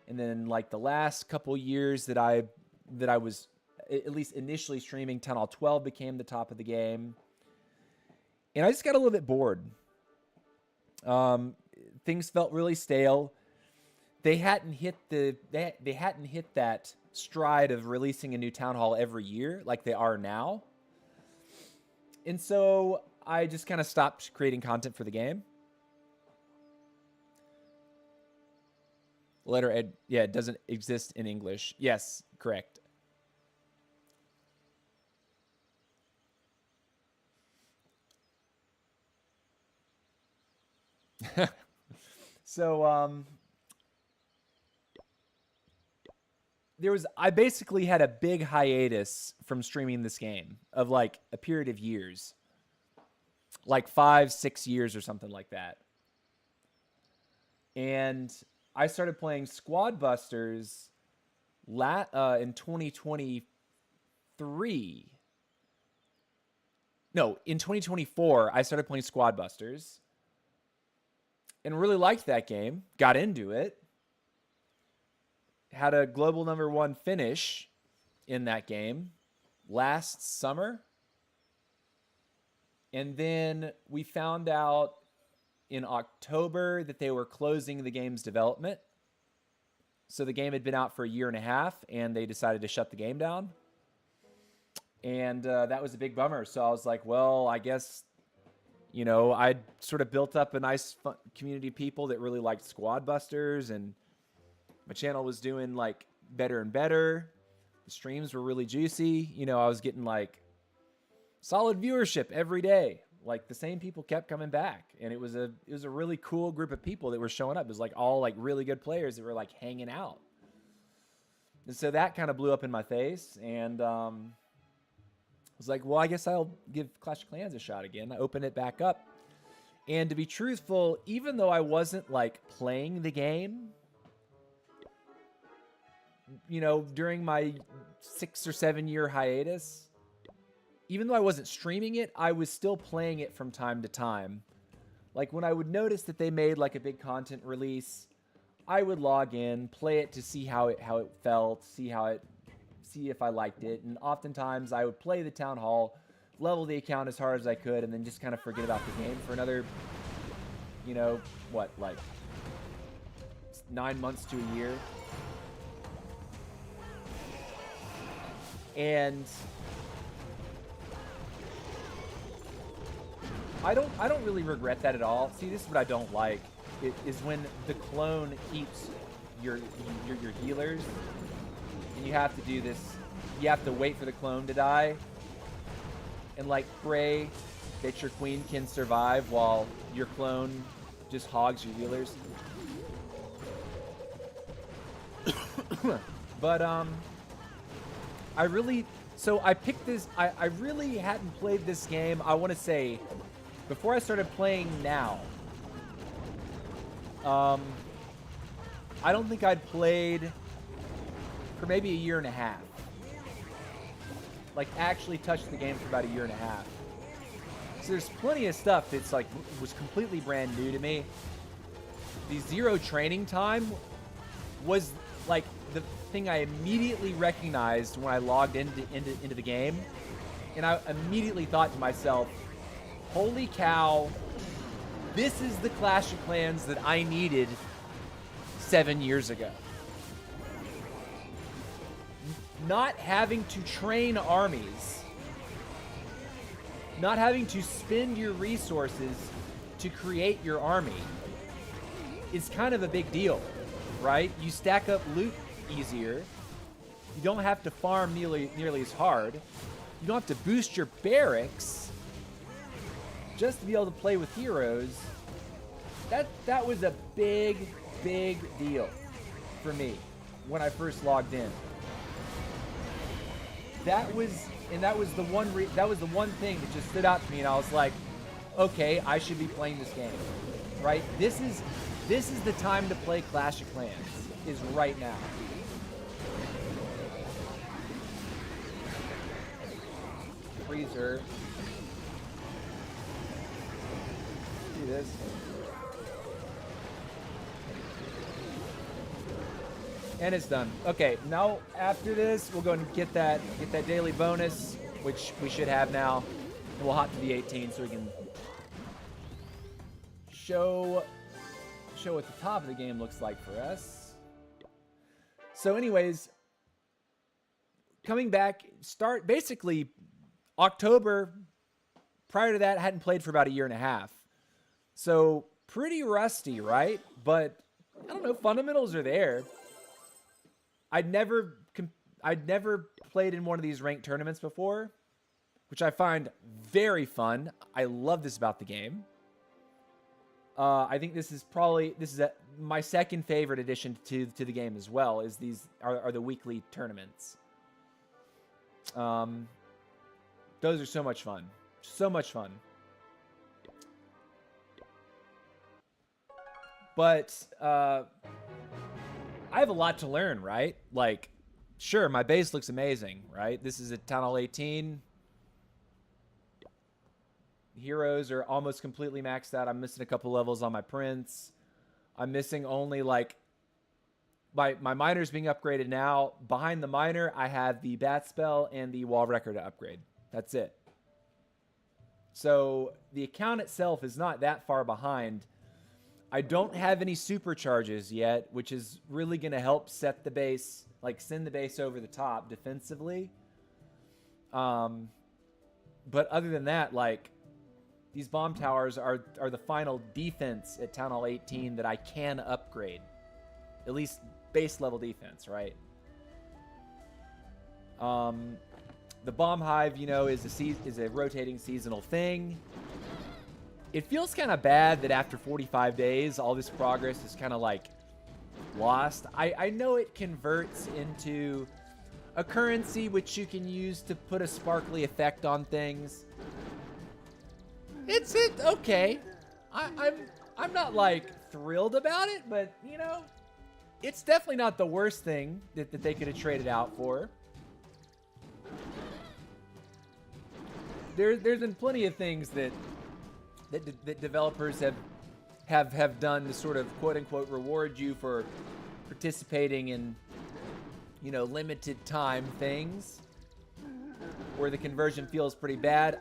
Speaker 1: and then like the last couple years that I was at least initially streaming, Town Hall 12 became the top of the game, and I just got a little bit bored. Things felt really stale. They hadn't hit that stride of releasing a new Town Hall every year like they are now. And so I just kind of stopped creating content for the game. Letter Ed, yeah, it doesn't exist in English. Yes, correct. So, I basically had a big hiatus from streaming this game of like a period of years, like 5-6 years or something like that. And I started playing Squad Busters in 2020, 2023, no, in 2024, I started playing Squad Busters and really liked that game. Got into it. Had a global #1 finish in that game last summer. And then we found out in October that they were closing the game's development. So the game had been out for a year and a half, and they decided to shut the game down. And that was a big bummer. So I was like, well, I guess, I'd sort of built up a nice fun community of people that really liked Squad Busters, and my channel was doing like better and better. The streams were really juicy. I was getting like solid viewership every day. Like the same people kept coming back, and it was a really cool group of people that were showing up. It was like all like really good players that were like hanging out. And so that kind of blew up in my face, and I was like, well, I guess I'll give Clash of Clans a shot again. I opened it back up, and to be truthful, even though I wasn't like playing the game, during my 6 or 7 year hiatus, even though I wasn't streaming it, I was still playing it from time to time. Like when I would notice that they made like a big content release, I would log in, play it to see how it felt, see if I liked it. And oftentimes I would play the town hall, level the account as hard as I could, and then just kind of forget about the game for another, like 9 months to a year. And I don't really regret that at all. See, this is what I don't like. It is when the clone keeps your healers, and you have to do this. You have to wait for the clone to die, and like pray that your queen can survive while your clone just hogs your healers. But I picked this. I really hadn't played this game, I want to say, before I started playing now. I don't think I'd played for maybe a year and a half. Like actually touched the game for about a year and a half. So there's plenty of stuff that's like was completely brand new to me. The zero training time was like the thing I immediately recognized when I logged into the game, and I immediately thought to myself, holy cow, this is the Clash of Clans that I needed 7 years ago. Not having to train armies, not having to spend your resources to create your army is kind of a big deal, right? You stack up loot easier. You don't have to farm nearly as hard. You don't have to boost your barracks just to be able to play with heroes. That was a big deal for me when I first logged in. That was the one thing that just stood out to me, and I was like, okay, I should be playing this game, right? This is the time to play Clash of Clans, is right now. Freezer. See this? And it's done. Okay, now after this, we'll go and get that daily bonus, which we should have now. And we'll hop to the 18 so we can show what the top of the game looks like for us. So anyways, coming back, start basically October. Prior to that, I hadn't played for about a year and a half. So pretty rusty, right? But I don't know, fundamentals are there. I'd never played in one of these ranked tournaments before, which I find very fun. I love this about the game. I think this is my second favorite addition to the game as well. Is these are the weekly tournaments. Those are so much fun. So much fun. But I have a lot to learn, right? Like, sure, my base looks amazing, right? This is at Town Hall 18. Heroes are almost completely maxed out. I'm missing a couple levels on my prince. I'm missing only like my miner's being upgraded now. Behind the miner, I have the bat spell and the wall wrecker to upgrade. That's it. So the account itself is not that far behind. I don't have any supercharges yet, which is really going to help set the base, like send the base over the top defensively. But other than that, like, these bomb towers are the final defense at Town Hall 18 that I can upgrade. At least base level defense, right? The bomb hive, you know, is a rotating seasonal thing. It feels kind of bad that after 45 days, all this progress is kind of like lost. I know it converts into a currency which you can use to put a sparkly effect on things. It's okay. I'm not like thrilled about it, but you know, it's definitely not the worst thing that they could have traded out for. There's been plenty of things that developers have done to sort of quote unquote reward you for participating in, you know, limited time things where the conversion feels pretty bad.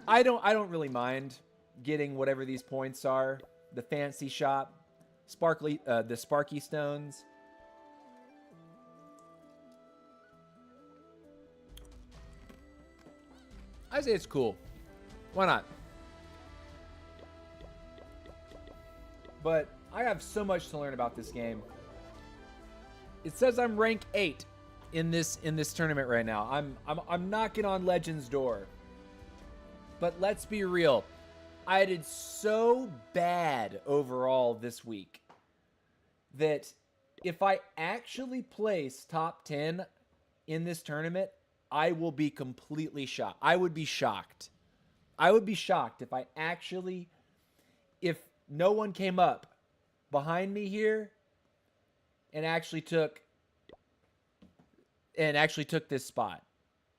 Speaker 1: I don't really mind getting whatever these points are. The fancy shop, the sparky stones. I say it's cool. Why not? But I have so much to learn about this game. It says I'm rank 8 in this tournament right now. I'm knocking on Legend's door. But let's be real. I did so bad overall this week that if I actually place top 10 in this tournament, I will be completely shocked. I would be shocked. I would be shocked if no one came up behind me here and actually took this spot.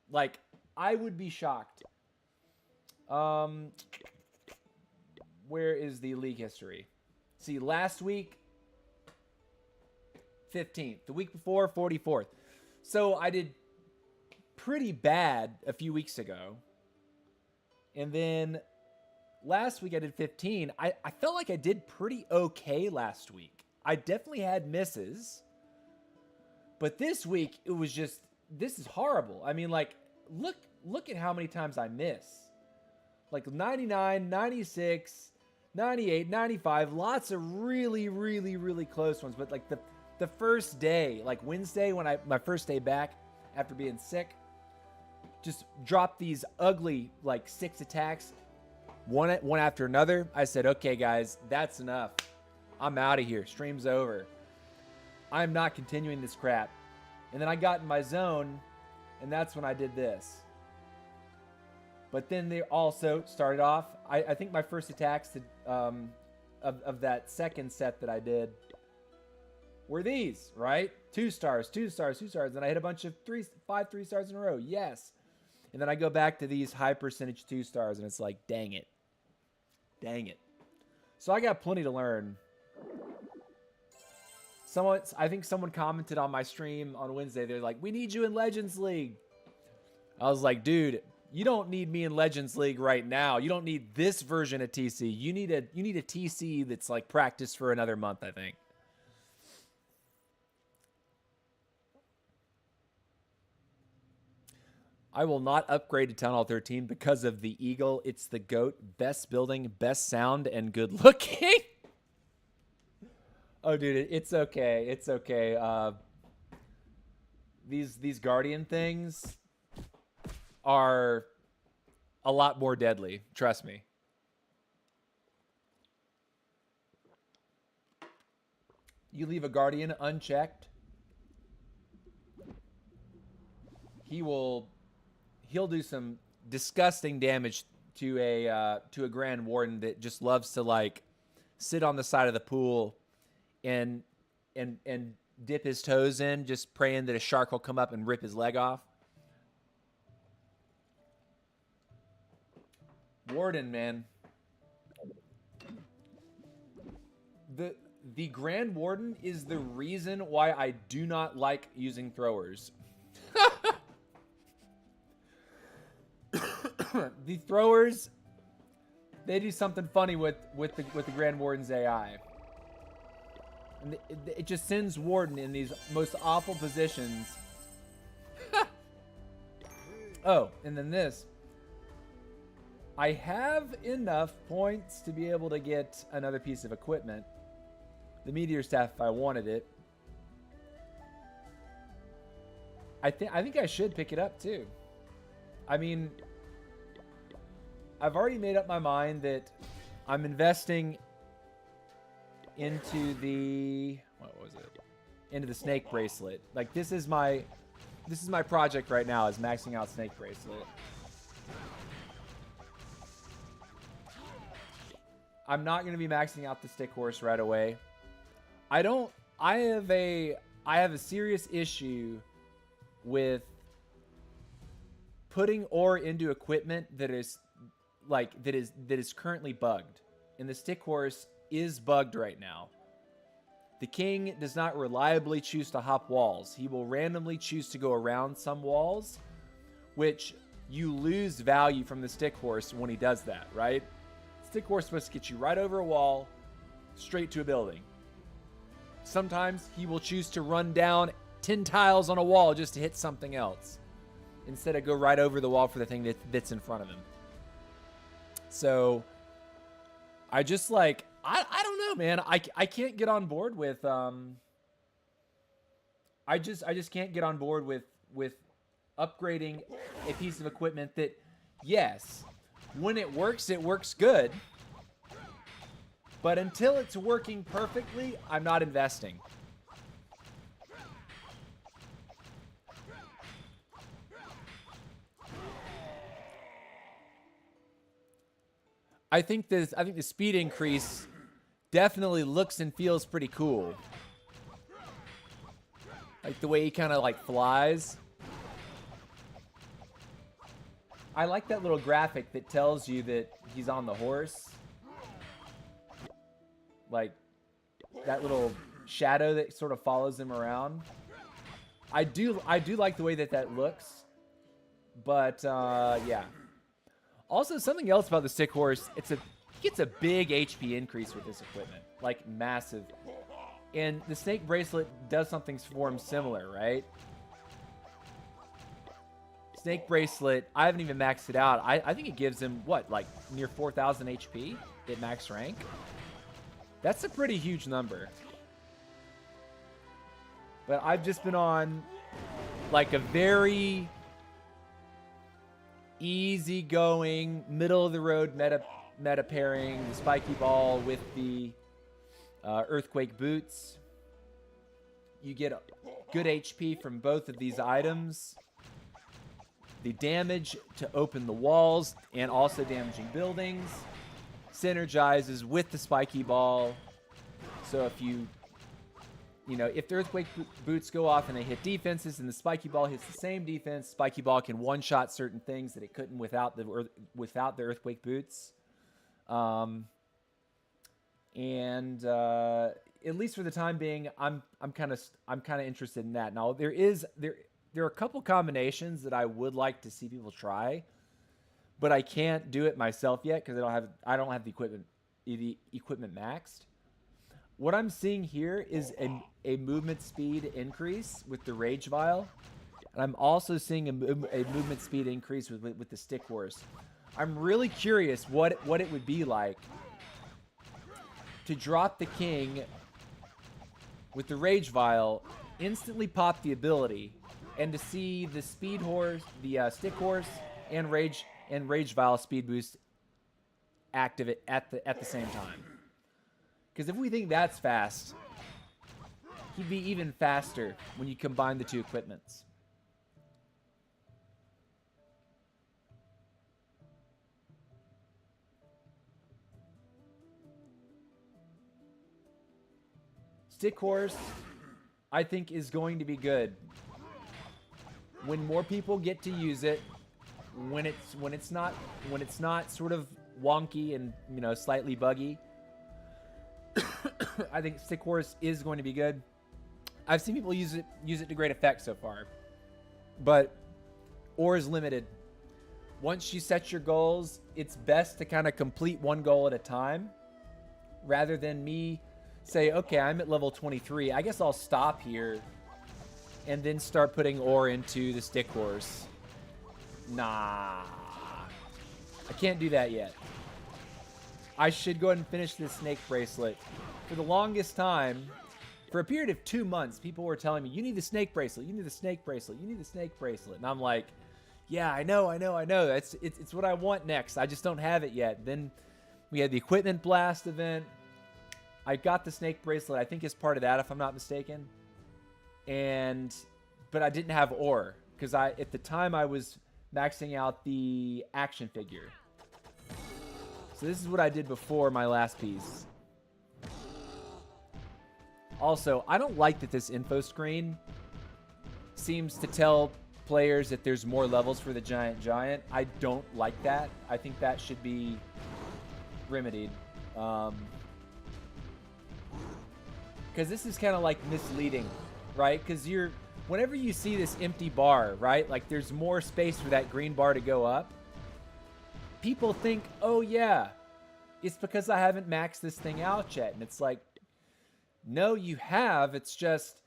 Speaker 1: Like, I would be shocked. Where is the league history? See, last week, 15th. The week before, 44th. So I did pretty bad a few weeks ago. And then last week I did 15. I felt like I did pretty okay last week. I definitely had misses. But this week, it was just, this is horrible. I mean, like, look at how many times I miss. Like 99, 96, 98, 95, lots of really, really, really close ones. But like the first day, like Wednesday, when my first day back after being sick, just dropped these ugly like 6 attacks, one after another. I said, okay, guys, that's enough. I'm out of here. Stream's over. I'm not continuing this crap. And then I got in my zone, and that's when I did this. But then they also started off, I think my first attacks of that second set that I did were these, right? 2 stars, 2 stars, 2 stars. And I hit a bunch of 5 3 stars in a row. Yes. And then I go back to these high percentage 2 stars, and it's like, dang it. Dang it. So I got plenty to learn. I think someone commented on my stream on Wednesday. They're like, we need you in Legends League. I was like, dude, you don't need me in Legends League right now. You don't need this version of TC. You need a TC that's like practice for another month, I think. I will not upgrade to Town Hall 13 because of the Eagle. It's the GOAT. Best building, best sound, and good looking. Oh, dude, it's okay. It's okay. These Guardian things are a lot more deadly. Trust me. You leave a Guardian unchecked, he'll do some disgusting damage to a Grand Warden that just loves to like sit on the side of the pool and dip his toes in, just praying that a shark will come up and rip his leg off. Warden, man. The Grand Warden is the reason why I do not like using throwers. The throwers, they do something funny with the Grand Warden's AI. And it just sends Warden in these most awful positions. Oh, and then this. I have enough points to be able to get another piece of equipment. The meteor staff if I wanted it. I think I should pick it up too. I mean, I've already made up my mind that I'm investing into the into the snake bracelet. Like this is my project right now, is maxing out snake bracelet. I'm not going to be maxing out the stick horse right away. I have a serious issue with putting ore into equipment that is currently bugged. And the stick horse is bugged right now. The king does not reliably choose to hop walls. He will randomly choose to go around some walls, which you lose value from the stick horse when he does that, right? Stick horse is supposed to get you right over a wall, straight to a building. Sometimes he will choose to run down 10 tiles on a wall just to hit something else, instead of go right over the wall for the thing that's in front of him. So I just like, I don't know, man. I can't get on board with I just can't get on board with upgrading a piece of equipment that, yes, when it works good. But until it's working perfectly, I'm not investing. I think the speed increase definitely looks and feels pretty cool. Like the way he kind of like flies. I like that little graphic that tells you that he's on the horse. Like that little shadow that sort of follows him around. I do like the way that looks. But yeah. Also, something else about the stick horse, he gets a big HP increase with this equipment. Like massive. And the snake bracelet does something for him similar, right? Snake bracelet, I haven't even maxed it out. I think it gives him, what, like near 4,000 HP at max rank? That's a pretty huge number. But I've just been on like a very easy-going, middle-of-the-road meta pairing, the spiky ball with the earthquake boots. You get good HP from both of these items. The damage to open the walls and also damaging buildings synergizes with the spiky ball. So if if the earthquake boots go off and they hit defenses and the spiky ball hits the same defense, spiky ball can one-shot certain things that it couldn't without the earthquake boots. At least for the time being, I'm kind of interested in that. Now there are a couple combinations that I would like to see people try, but I can't do it myself yet because I don't have the equipment maxed. What I'm seeing here is a movement speed increase with the Rage Vial, and I'm also seeing a movement speed increase with the Stick Horse. I'm really curious what it would be like to drop the King with the Rage Vial, instantly pop the ability, and to see the Speed Horse, the Stick Horse, and Rage Vial speed boost active at the same time. Because if we think that's fast, he'd be even faster when you combine the two equipments. Stick Horse I think is going to be good. When more people get to use it, when it's not sort of wonky and, you know, slightly buggy, I think Stick Horse is going to be good. I've seen people use it to great effect so far, but ore is limited. Once you set your goals, it's best to kind of complete one goal at a time, rather than me say, okay, I'm at level 23. I guess I'll stop here and then start putting ore into the Stick Horse. Nah, I can't do that yet. I should go ahead and finish this snake bracelet. For the longest time, for a period of 2 months, people were telling me, you need the snake bracelet, you need the snake bracelet, you need the snake bracelet. And I'm like, yeah, I know. It's what I want next. I just don't have it yet. Then we had the Equipment Blast event. I got the snake bracelet, I think, as part of that, if I'm not mistaken. But I didn't have ore, because at the time I was maxing out the action figure. So this is what I did before my last piece. Also, I don't like that this info screen seems to tell players that there's more levels for the giant. I don't like that. I think that should be remedied. Because this is kind of like misleading, right? Because whenever you see this empty bar, right? Like there's more space for that green bar to go up. People think, oh yeah, it's because I haven't maxed this thing out yet. And it's like, no, you have. It's just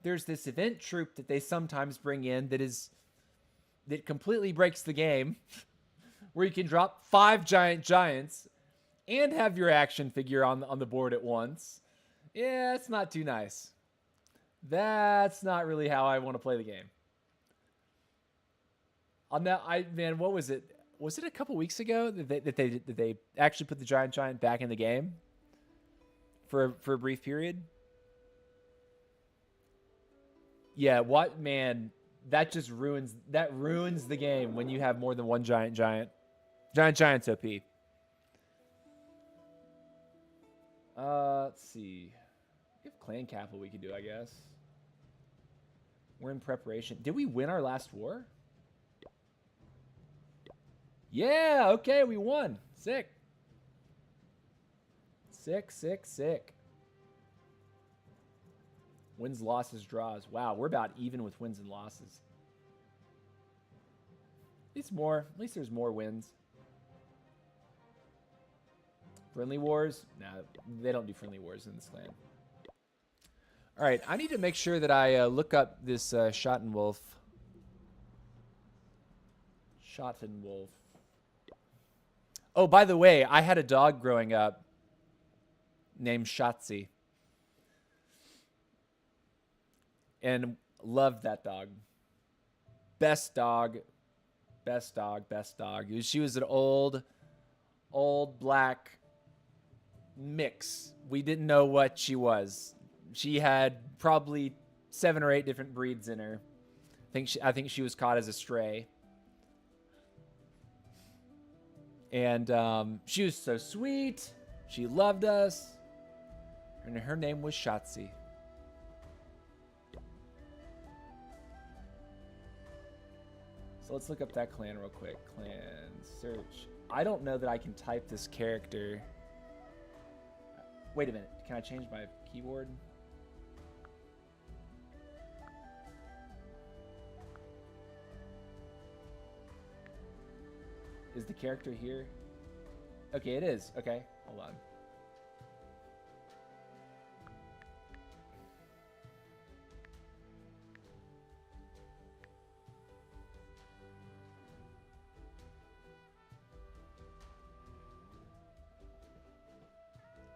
Speaker 1: there's this event troop that they sometimes bring in that completely breaks the game, where you can drop 5 giants and have your action figure on the board at once. Yeah, it's not too nice. That's not really how I want to play the game. Man, what was it? Was it a couple weeks ago that they actually put the giant back in the game for a brief period? Yeah, what, man? That just ruins the game when you have more than one giant's OP. Let's see. We have clan capital we could do, I guess. We're in preparation. Did we win our last war? Yeah, okay, we won. Sick. Sick. Wins, losses, draws. Wow, we're about even with wins and losses. At least there's more wins. Friendly wars? Nah, they don't do friendly wars in this clan. All right, I need to make sure that I look up this Schottenwolf. Oh, by the way, I had a dog growing up named Shotzi. And loved that dog. Best dog. She was an old black mix. We didn't know what she was. She had probably 7 or 8 different breeds in her. I think she was caught as a stray. And she was so sweet. She loved us. And her name was Shotzi. So let's look up that clan real quick. Clan search. I don't know that I can type this character. Wait a minute. Can I change my keyboard? Is the character here? Okay, it is. Okay, hold on.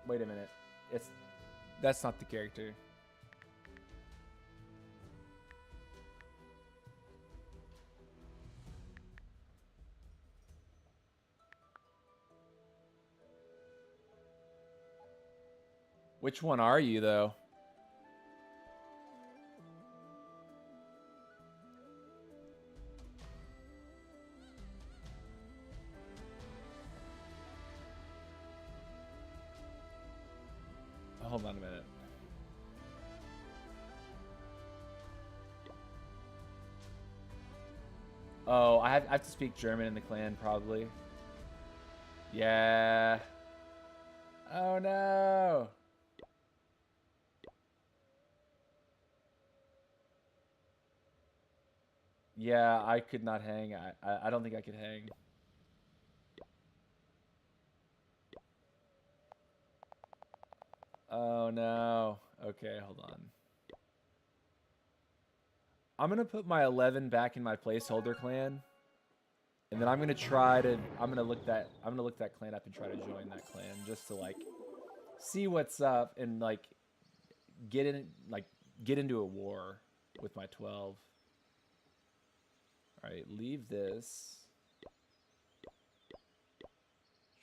Speaker 1: Wait a minute. That's not the character. Which one are you, though? Hold on a minute. Oh, I have to speak German in the clan, probably. Yeah. Oh, no. Yeah, I could not hang. I don't think I could hang. Oh, no. Okay, hold on. I'm going to put my 11 back in my placeholder clan. And then I'm gonna try to I'm gonna look that clan up and try to join that clan just to like see what's up and like get in like get into a war with my 12. Alright, leave this.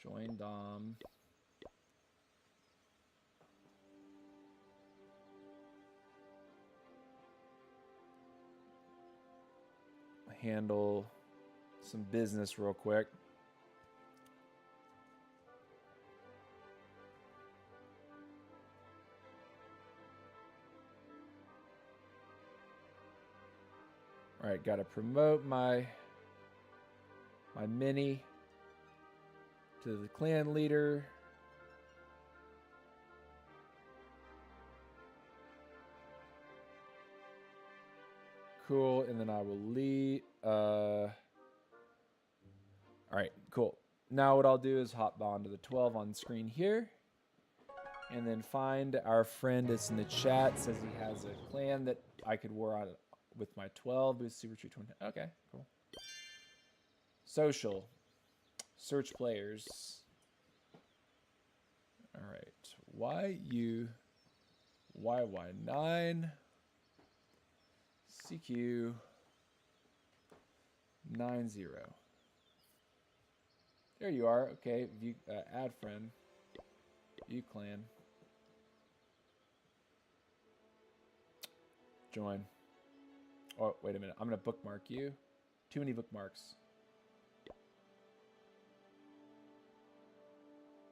Speaker 1: Join Dom. Handle some business real quick. All right, gotta promote my mini to the clan leader. Cool, and then I will lead. All right, cool. Now what I'll do is hop on to the 12 on screen here. And then find our friend that's in the chat. Says he has a clan that I could war on with my 12. Boost Super True 20. Okay, cool. Social. Search players. All right. YY9. CQ 90. There you are. Okay, view, add friend. View clan. Join. Oh, wait a minute. I'm going to bookmark you. Too many bookmarks.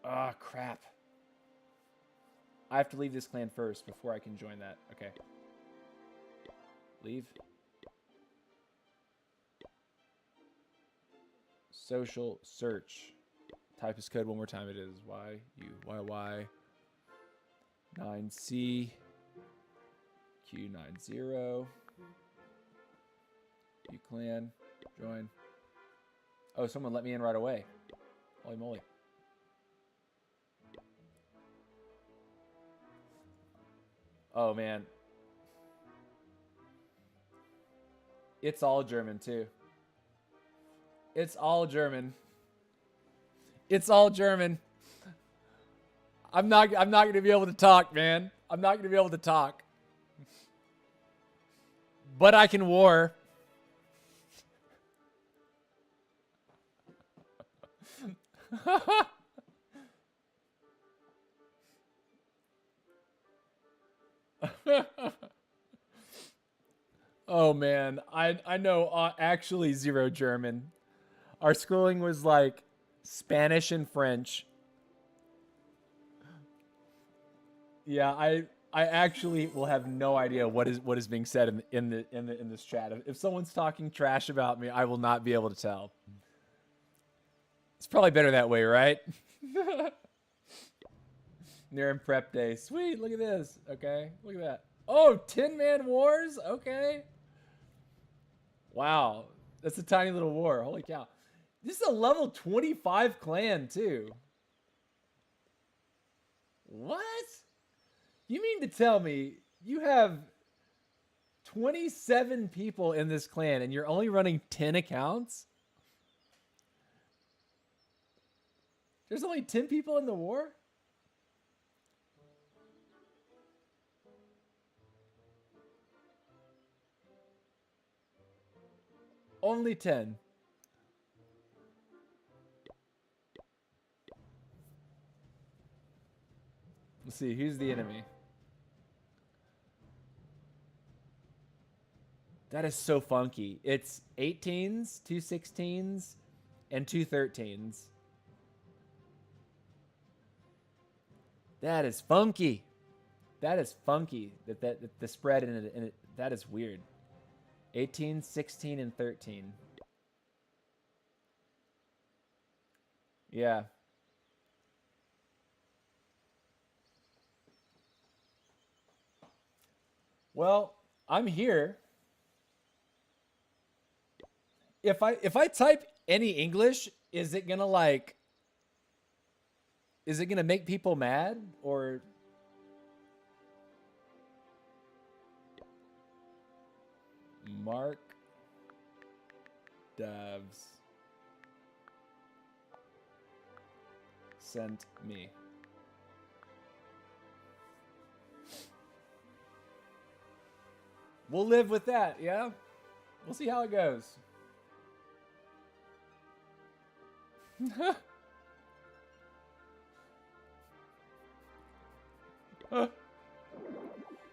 Speaker 1: Ah, crap. I have to leave this clan first before I can join that. Okay. Leave. Social search. Type his code one more time. It is YUYY 9C Q90. You clan. Join. Oh, someone let me in right away. Holy moly. Oh, man. It's all German, too. It's all German. It's all German. I'm not going to be able to talk, man. I'm not going to be able to talk. But I can war. Oh man, I know actually zero German. Our schooling was like Spanish and French. Yeah, I actually will have no idea what is being said in this chat. If someone's talking trash about me, I will not be able to tell. It's probably better that way, right? Near in prep day. Sweet, look at this. Okay, look at that. Oh, 10-man wars? Okay. Wow, that's a tiny little war. Holy cow. This is a level 25 clan, too. What? You mean to tell me you have 27 people in this clan and you're only running 10 accounts? There's only 10 people in the war? Only 10. Let's see, who's the enemy? That is so funky. It's 18s, 2 16s, and 2 13s. That is funky. That is funky. That the spread in it, that is weird. 18, 16, and 13. Yeah. Well, I'm here. If I type any English, is it gonna make people mad or Mark Devs sent me? We'll live with that, yeah? We'll see how it goes.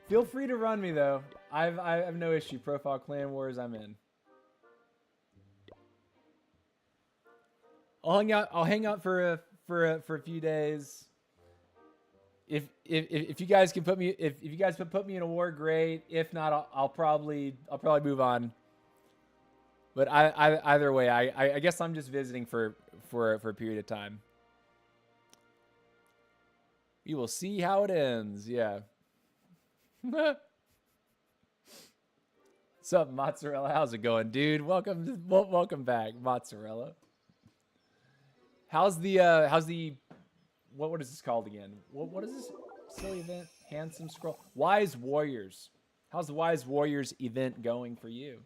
Speaker 1: Feel free to run me though. I have no issue. Profile Clan Wars, I'm in. I'll hang out for a few days. If you guys can put me if you guys put me in a war, great. If not, I'll probably move on. But either way, I guess I'm just visiting for a period of time. We will see how it ends. Yeah. What's up, Mozzarella? How's it going, dude? Welcome back, Mozzarella. How's the what is this called again? What is this silly event? Handsome Scroll. Wise Warriors. How's the Wise Warriors event going for you?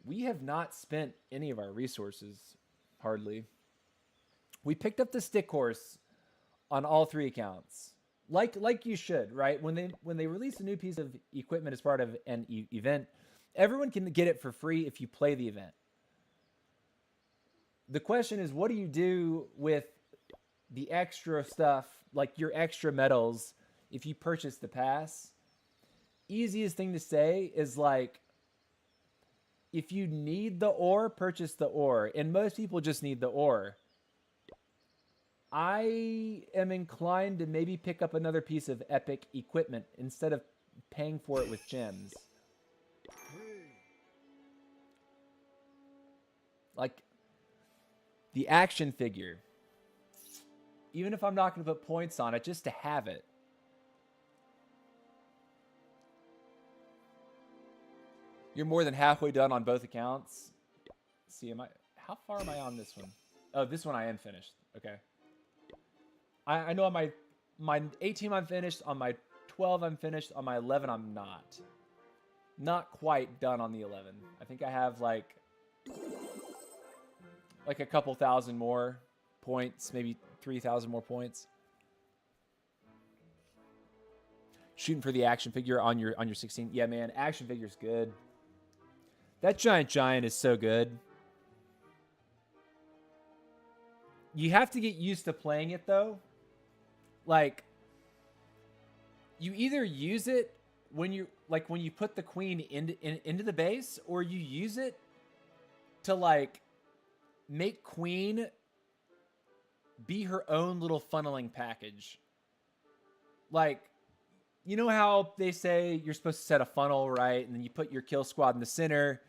Speaker 1: We have not spent any of our resources, hardly. We picked up the stick horse on all 3 accounts, like you should, right? When they release a new piece of equipment as part of an event, everyone can get it for free if you play the event. The question is, what do you do with the extra stuff, like your extra medals, if you purchase the pass? Easiest thing to say is like, if you need the ore, purchase the ore. And most people just need the ore. I am inclined to maybe pick up another piece of epic equipment instead of paying for it with gems. Like the action figure. Even if I'm not going to put points on it, just to have it. You're more than halfway done on both accounts. Let's see, how far am I on this one? Oh, this one I am finished. Okay. I know on my 18 I'm finished, on my 12 I'm finished, on my 11 I'm not. Not quite done on the 11. I think I have like a couple thousand more points, maybe 3,000 more points. Shooting for the action figure on your 16. Yeah, man, action figure's good. That giant is so good. You have to get used to playing it though. Like, you either use it when you put the queen into the base, or you use it to like make queen be her own little funneling package. Like, you know how they say you're supposed to set a funnel, right? And then you put your kill squad in the center,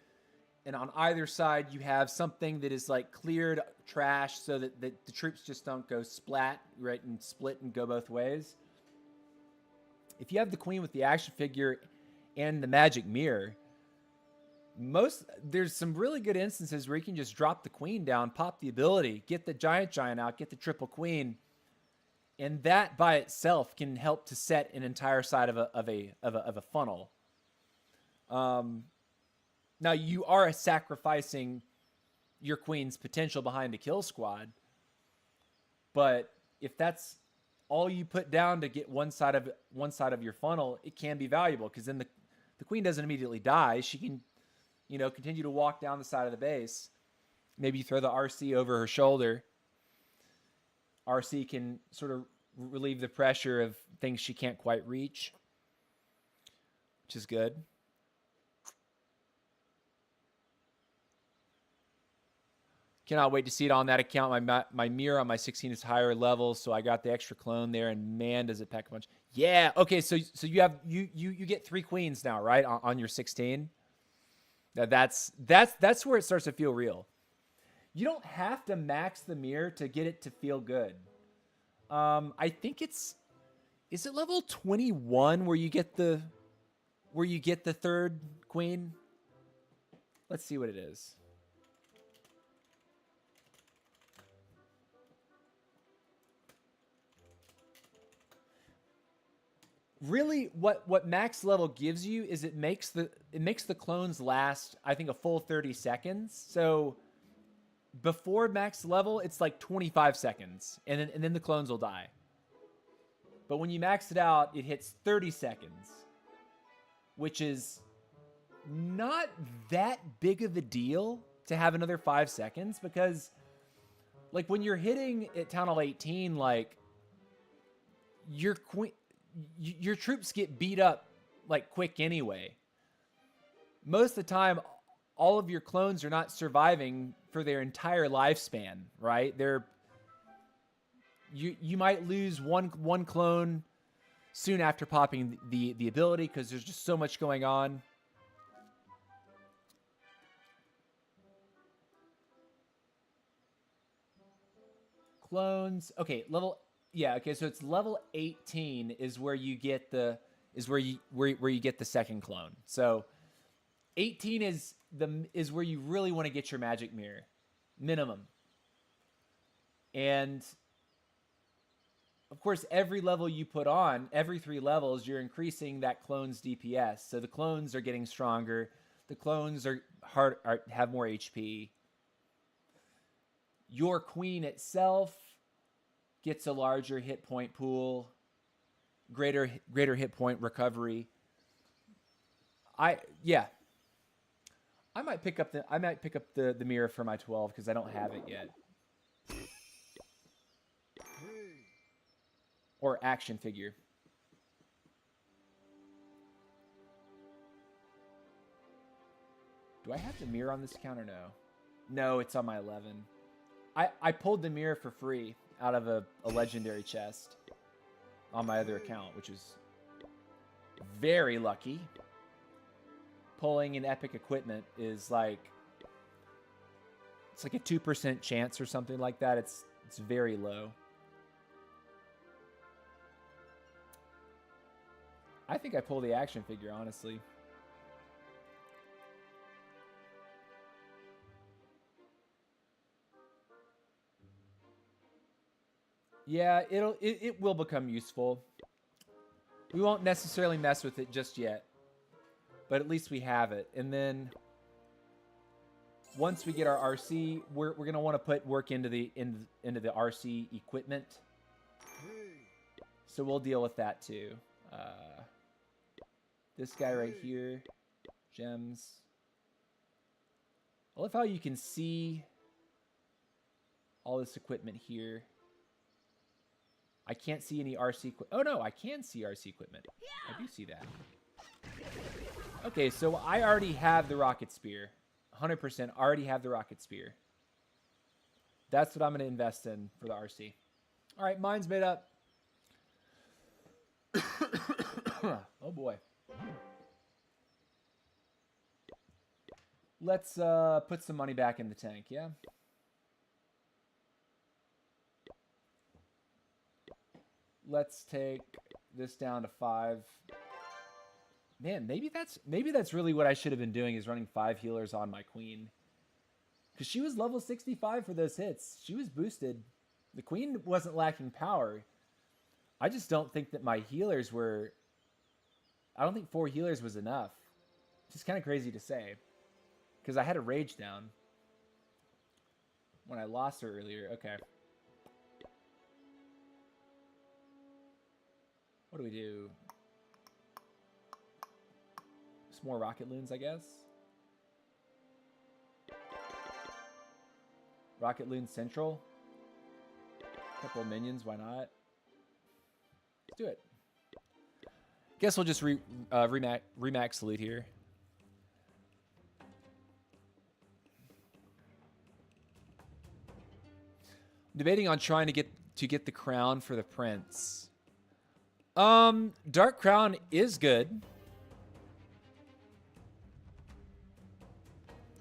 Speaker 1: and on either side you have something that is like cleared trash so that the troops just don't go splat, right, and split and go both ways. If you have the queen with the action figure and the magic mirror, there's some really good instances where you can just drop the queen down, pop the ability, get the giant out, get the triple queen, and that by itself can help to set an entire side of a funnel. Now you are sacrificing your queen's potential behind a kill squad, but if that's all you put down to get one side of your funnel, it can be valuable, because then the queen doesn't immediately die. She can, continue to walk down the side of the base. Maybe you throw the RC over her shoulder. RC can sort of relieve the pressure of things she can't quite reach, which is good. Cannot wait to see it on that account. My mirror on my 16 is higher level, so I got the extra clone there, and man, does it pack a punch. Yeah, okay, so you get 3 queens now, right, on your 16? That's where it starts to feel real. You don't have to max the mirror to get it to feel good. I think is it level 21 where you get the third queen? Let's see what it is. Really, what max level gives you is it makes the clones last, I think, a full 30 seconds. So before max level, it's like 25 seconds, and then the clones will die. But when you max it out, it hits 30 seconds, which is not that big of a deal to have another 5 seconds, because like when you're hitting at Town Hall 18, like your troops get beat up like quick anyway. Most of the time, all of your clones are not surviving for their entire lifespan, right? You might lose one clone soon after popping the ability because there's just so much going on. Clones. Okay, okay, so it's level 18 is where you get the where you get the second clone. So 18 is where you really want to get your magic mirror minimum. And of course, every level you put on, every 3 levels, you're increasing that clone's DPS. So the clones are getting stronger. The clones have more HP. Your queen itself gets a larger hit point pool, greater hit point recovery. I might pick up the mirror for my 12 because I don't have it yet. Or action figure. Do I have the mirror on this account or no? No, it's on my 11. I pulled the mirror for free out of a legendary chest on my other account, which is very lucky. Pulling an epic equipment is like, it's like a 2% chance or something like that. It's very low. I think I pull the action figure, honestly. Yeah, it will become useful. We won't necessarily mess with it just yet, but at least we have it. And then once we get our RC, we're gonna want to put work into the RC equipment. So we'll deal with that too. This guy right here, gems. I love how you can see all this equipment here. I can't see any RC equipment. Oh no, I can see RC equipment. I do see that. Okay, so I already have the rocket spear. 100% already have the rocket spear. That's what I'm going to invest in for the RC. All right, mine's made up. Oh boy. Let's put some money back in the tank, yeah? Let's take this down to 5. Man, maybe that's really what I should have been doing, is running 5 healers on my queen. Because she was level 65 for those hits. She was boosted. The queen wasn't lacking power. I just don't think that my healers were... I don't think 4 healers was enough. It's just kind of crazy to say. Because I had a rage down when I lost her earlier. Okay. What do we do? Some more rocket loons, I guess. Rocket loon central. Couple of minions, why not? Let's do it. Guess we'll just remax loot here. Debating on trying to get the crown for the prince. Dark Crown is good.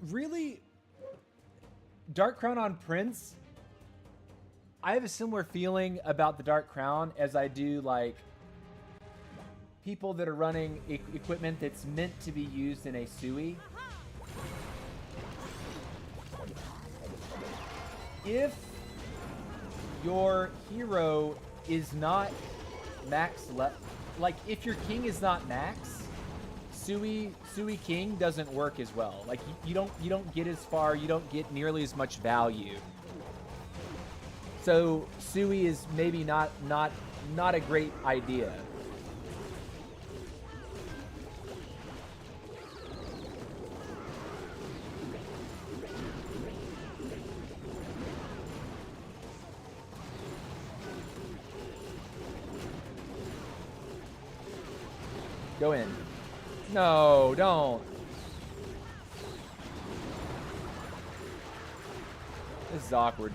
Speaker 1: really, Dark Crown on Prince, I have a similar feeling about the Dark Crown as I do like people that are running equipment that's meant to be used in a Sui. If your hero is not max like if your king is not max, Sui King doesn't work as well. Like you don't get as far, you don't get nearly as much value. So Sui is maybe not a great idea. Go in. No, don't. This is awkward.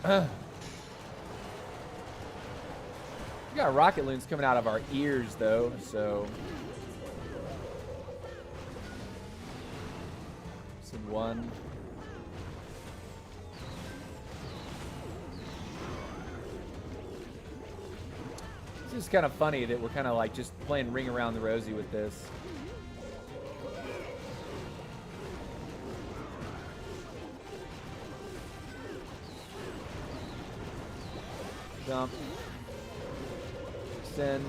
Speaker 1: We got rocket loons coming out of our ears, though, so. Send one. It's just kind of funny that we're kind of like just playing ring around the rosy with this. Jump. Extend.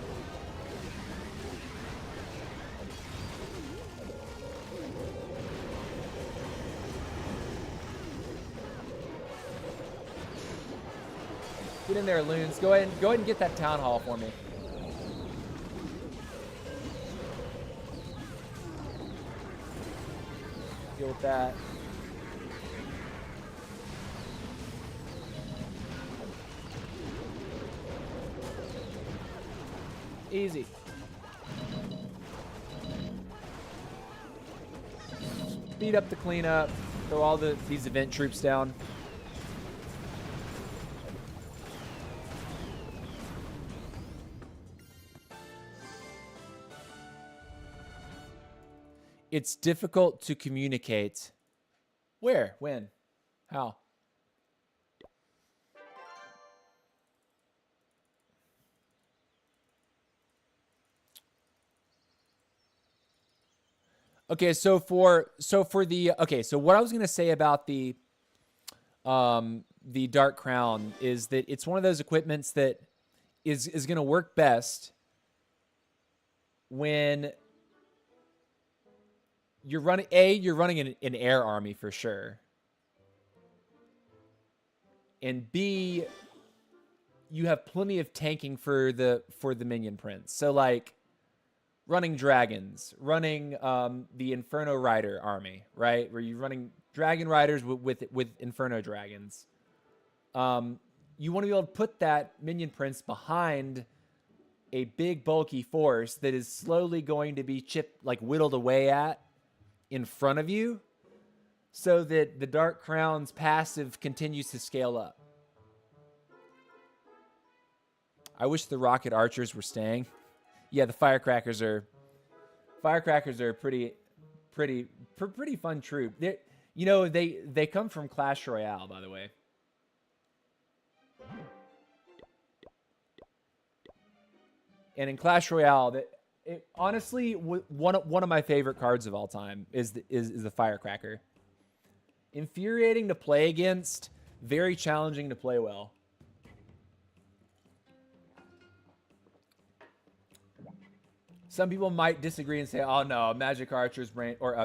Speaker 1: Get in there, loons. Go ahead and get that town hall for me. Deal with that. Easy. Speed up the cleanup. Throw all these event troops down. It's difficult to communicate. Where? When? How? Okay, so what I was gonna say about the Dark Crown is that it's one of those equipments that is gonna work best when you're running an air army for sure, and B, you have plenty of tanking for the minion prince. So like running dragons, running the Inferno Rider army, right? Where you're running dragon riders with Inferno dragons. You want to be able to put that minion prince behind a big bulky force that is slowly going to be whittled away at in front of you, so that the Dark Crown's passive continues to scale up. I wish the rocket archers were staying. Yeah, the firecrackers are a pretty fun troop. They come from Clash Royale, by the way. And in Clash Royale, honestly, one of my favorite cards of all time is the Firecracker. Infuriating to play against, very challenging to play well. Some people might disagree and say, "Oh no, Magic Archer's brain," or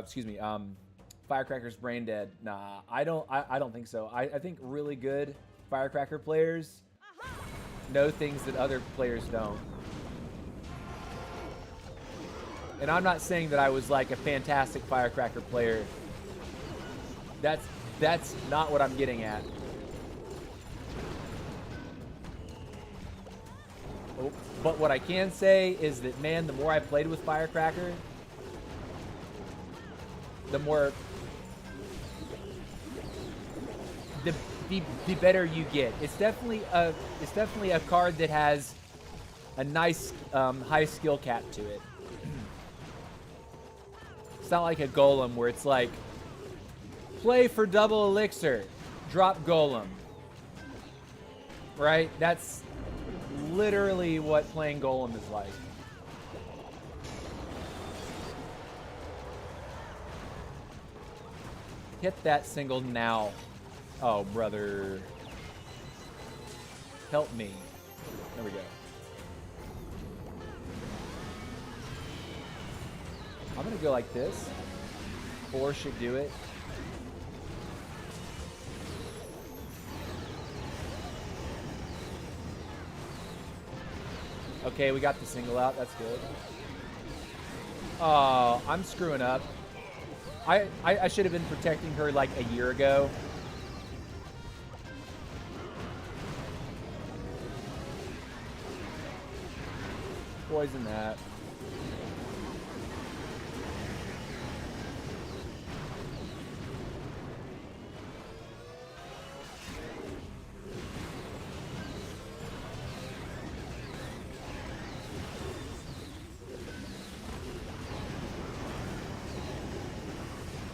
Speaker 1: Firecracker's brain dead. Nah, I don't think so. I think really good Firecracker players know things that other players don't. And I'm not saying that I was like a fantastic Firecracker player. That's not what I'm getting at. Oh, but what I can say is that, man, the more I played with Firecracker, the more the better you get. It's definitely a card that has a nice high skill cap to it. not like a golem where it's like, play for double elixir, drop golem. Right? That's literally what playing golem is like. Hit that single now. Oh, brother. Help me. There we go. I'm going to go like this. 4 should do it. Okay, we got the single out. That's good. Oh, I'm screwing up. I should have been protecting her like a year ago. Poison that.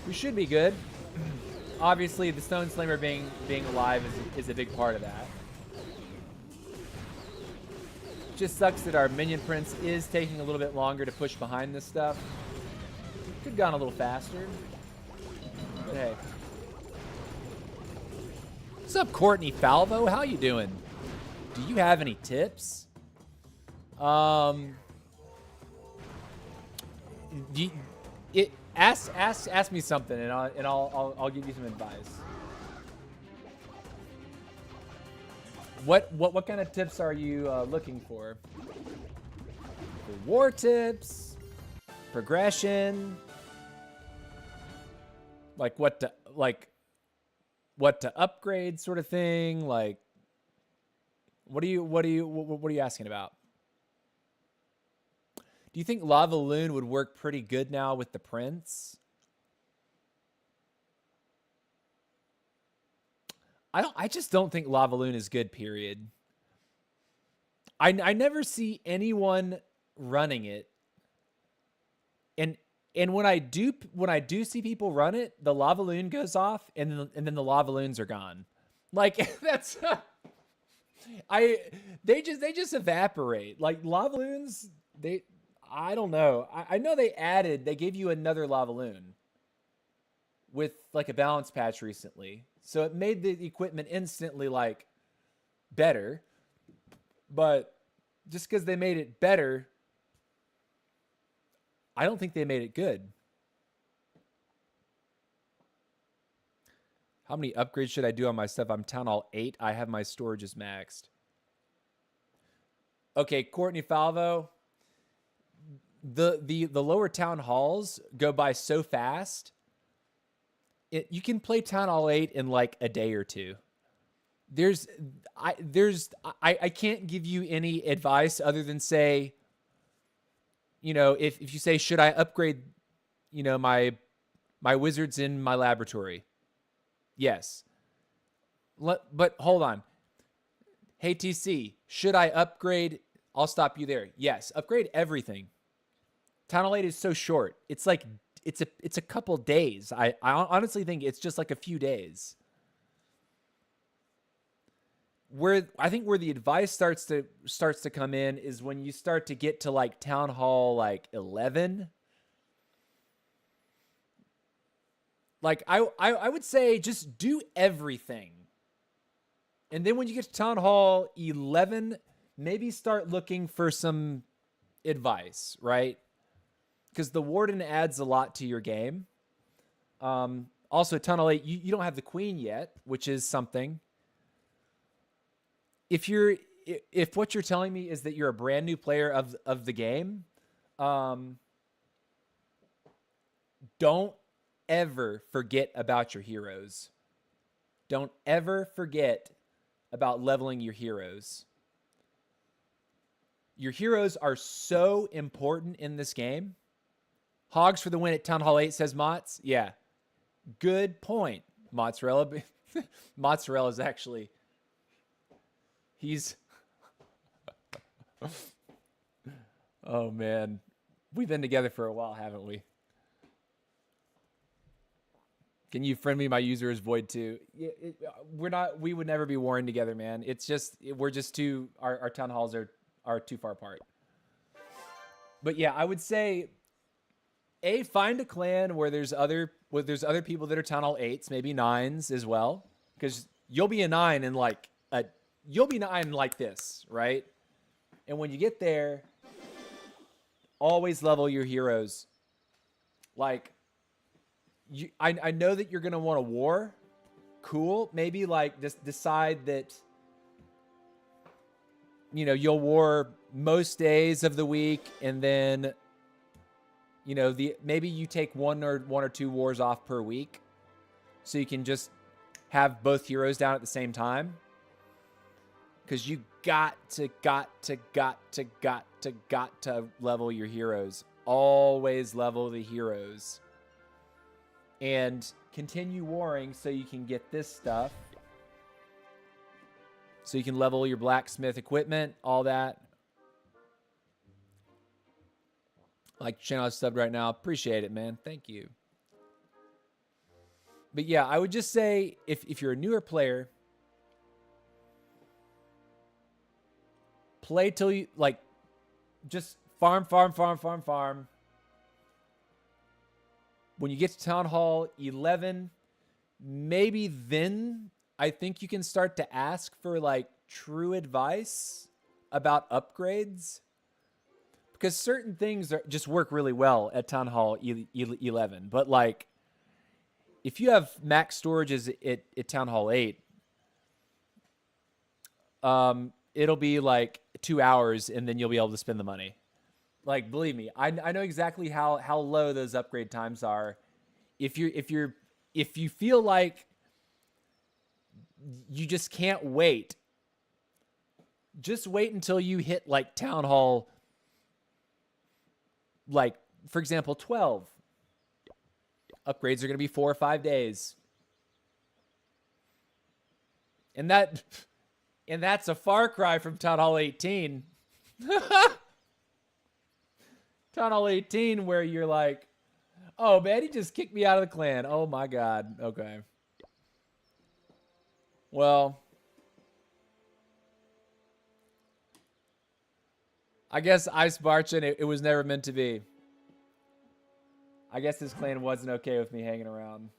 Speaker 1: We should be good. Obviously, the Stone Slammer being alive is a big part of that. Just sucks that our Minion Prince is taking a little bit longer to push behind this stuff. Could have gone a little faster. But hey. What's up, Courtney Falvo? How you doing? Do you have any tips? Ask me something, and I'll give you some advice. What kind of tips are you looking for? War tips, progression, like what to upgrade, sort of thing. Like, what are you asking about? Do you think Lava Loon would work pretty good now with the Prince? I just don't think Lava Loon is good, period. I never see anyone running it. And when I do see people run it, the Lava Loon goes off and then the Lava Loons are gone. Like that's they just evaporate. Like Lava Loons, I don't know. I know they gave you another Lava Loon with like a balance patch recently. So it made the equipment instantly like better. But just because they made it better, I don't think they made it good. How many upgrades should I do on my stuff? I'm Town Hall 8. I have my storages maxed. Okay, Courtney Falvo. The lower town halls go by so fast. You can play Town Hall 8 in like a day or two. I can't give you any advice other than say, you know, if you say, should I upgrade, you know, my wizards in my laboratory? Yes. But hold on. Hey, TC, should I upgrade? I'll stop you there. Yes, upgrade everything. Town Hall 8 is so short. It's like it's a couple days. I honestly think it's just like a few days. I think where the advice starts to come in is when you start to get to like Town Hall like 11. Like I would say just do everything. And then when you get to Town Hall 11, maybe start looking for some advice, right? Because the Warden adds a lot to your game. Also, Town Hall 8, you don't have the Queen yet, which is something. If what you're telling me is that you're a brand new player of the game, don't ever forget about your heroes. Don't ever forget about leveling your heroes. Your heroes are so important in this game. Hogs for the win at Town Hall 8, says Mott's. Yeah. Good point, Mozzarella. Mozzarella's actually... He's... Oh, man. We've been together for a while, haven't we? Can you friend me? My user is void too. We're not. We would never be warring together, man. It's just we're just too. Our town halls are too far apart. But yeah, I would say find a clan where there's other people that are town hall 8s, maybe 9s as well, because you'll be a 9 and you'll be 9 like this, right? And when you get there, always level your heroes. Like I know that you're gonna want a war. Cool. Maybe like just decide that you'll war most days of the week, and then maybe you take one or two wars off per week, so you can just have both heroes down at the same time. Because you got to level your heroes. Always level the heroes. And continue warring so you can get this stuff. So you can level your blacksmith equipment, all that. Like channel is subbed right now. Appreciate it, man. Thank you. But yeah, I would just say if you're a newer player, play till you just farm. When you get to Town Hall 11, maybe then I think you can start to ask for true advice about upgrades. Because certain things just work really well at Town Hall 11. But if you have max storage at Town Hall 8, it'll be 2 hours and then you'll be able to spend the money. Believe me, I know exactly how low those upgrade times are. If you feel like you just can't wait, just wait until you hit Town Hall, for example 12. Upgrades are going to be 4 or 5 days, and that's a far cry from Town Hall 18. Town Hall 18, where you're like, oh man, he just kicked me out of the clan. Oh my god. Okay. Well, I guess Ice Barchin, it was never meant to be. I guess this clan wasn't okay with me hanging around.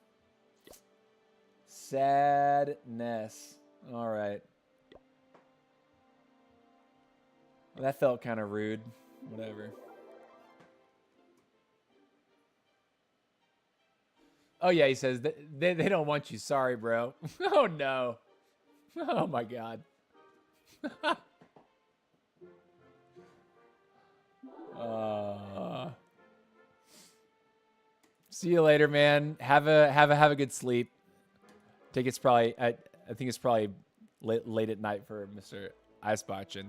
Speaker 1: Sadness. All right. Well, that felt kind of rude. Whatever. Oh, yeah, he says they don't want you. Sorry, bro. Oh, no. Oh, my God. See you later, man. Have a good sleep. I think it's probably late at night for Mr. Ice Batchin.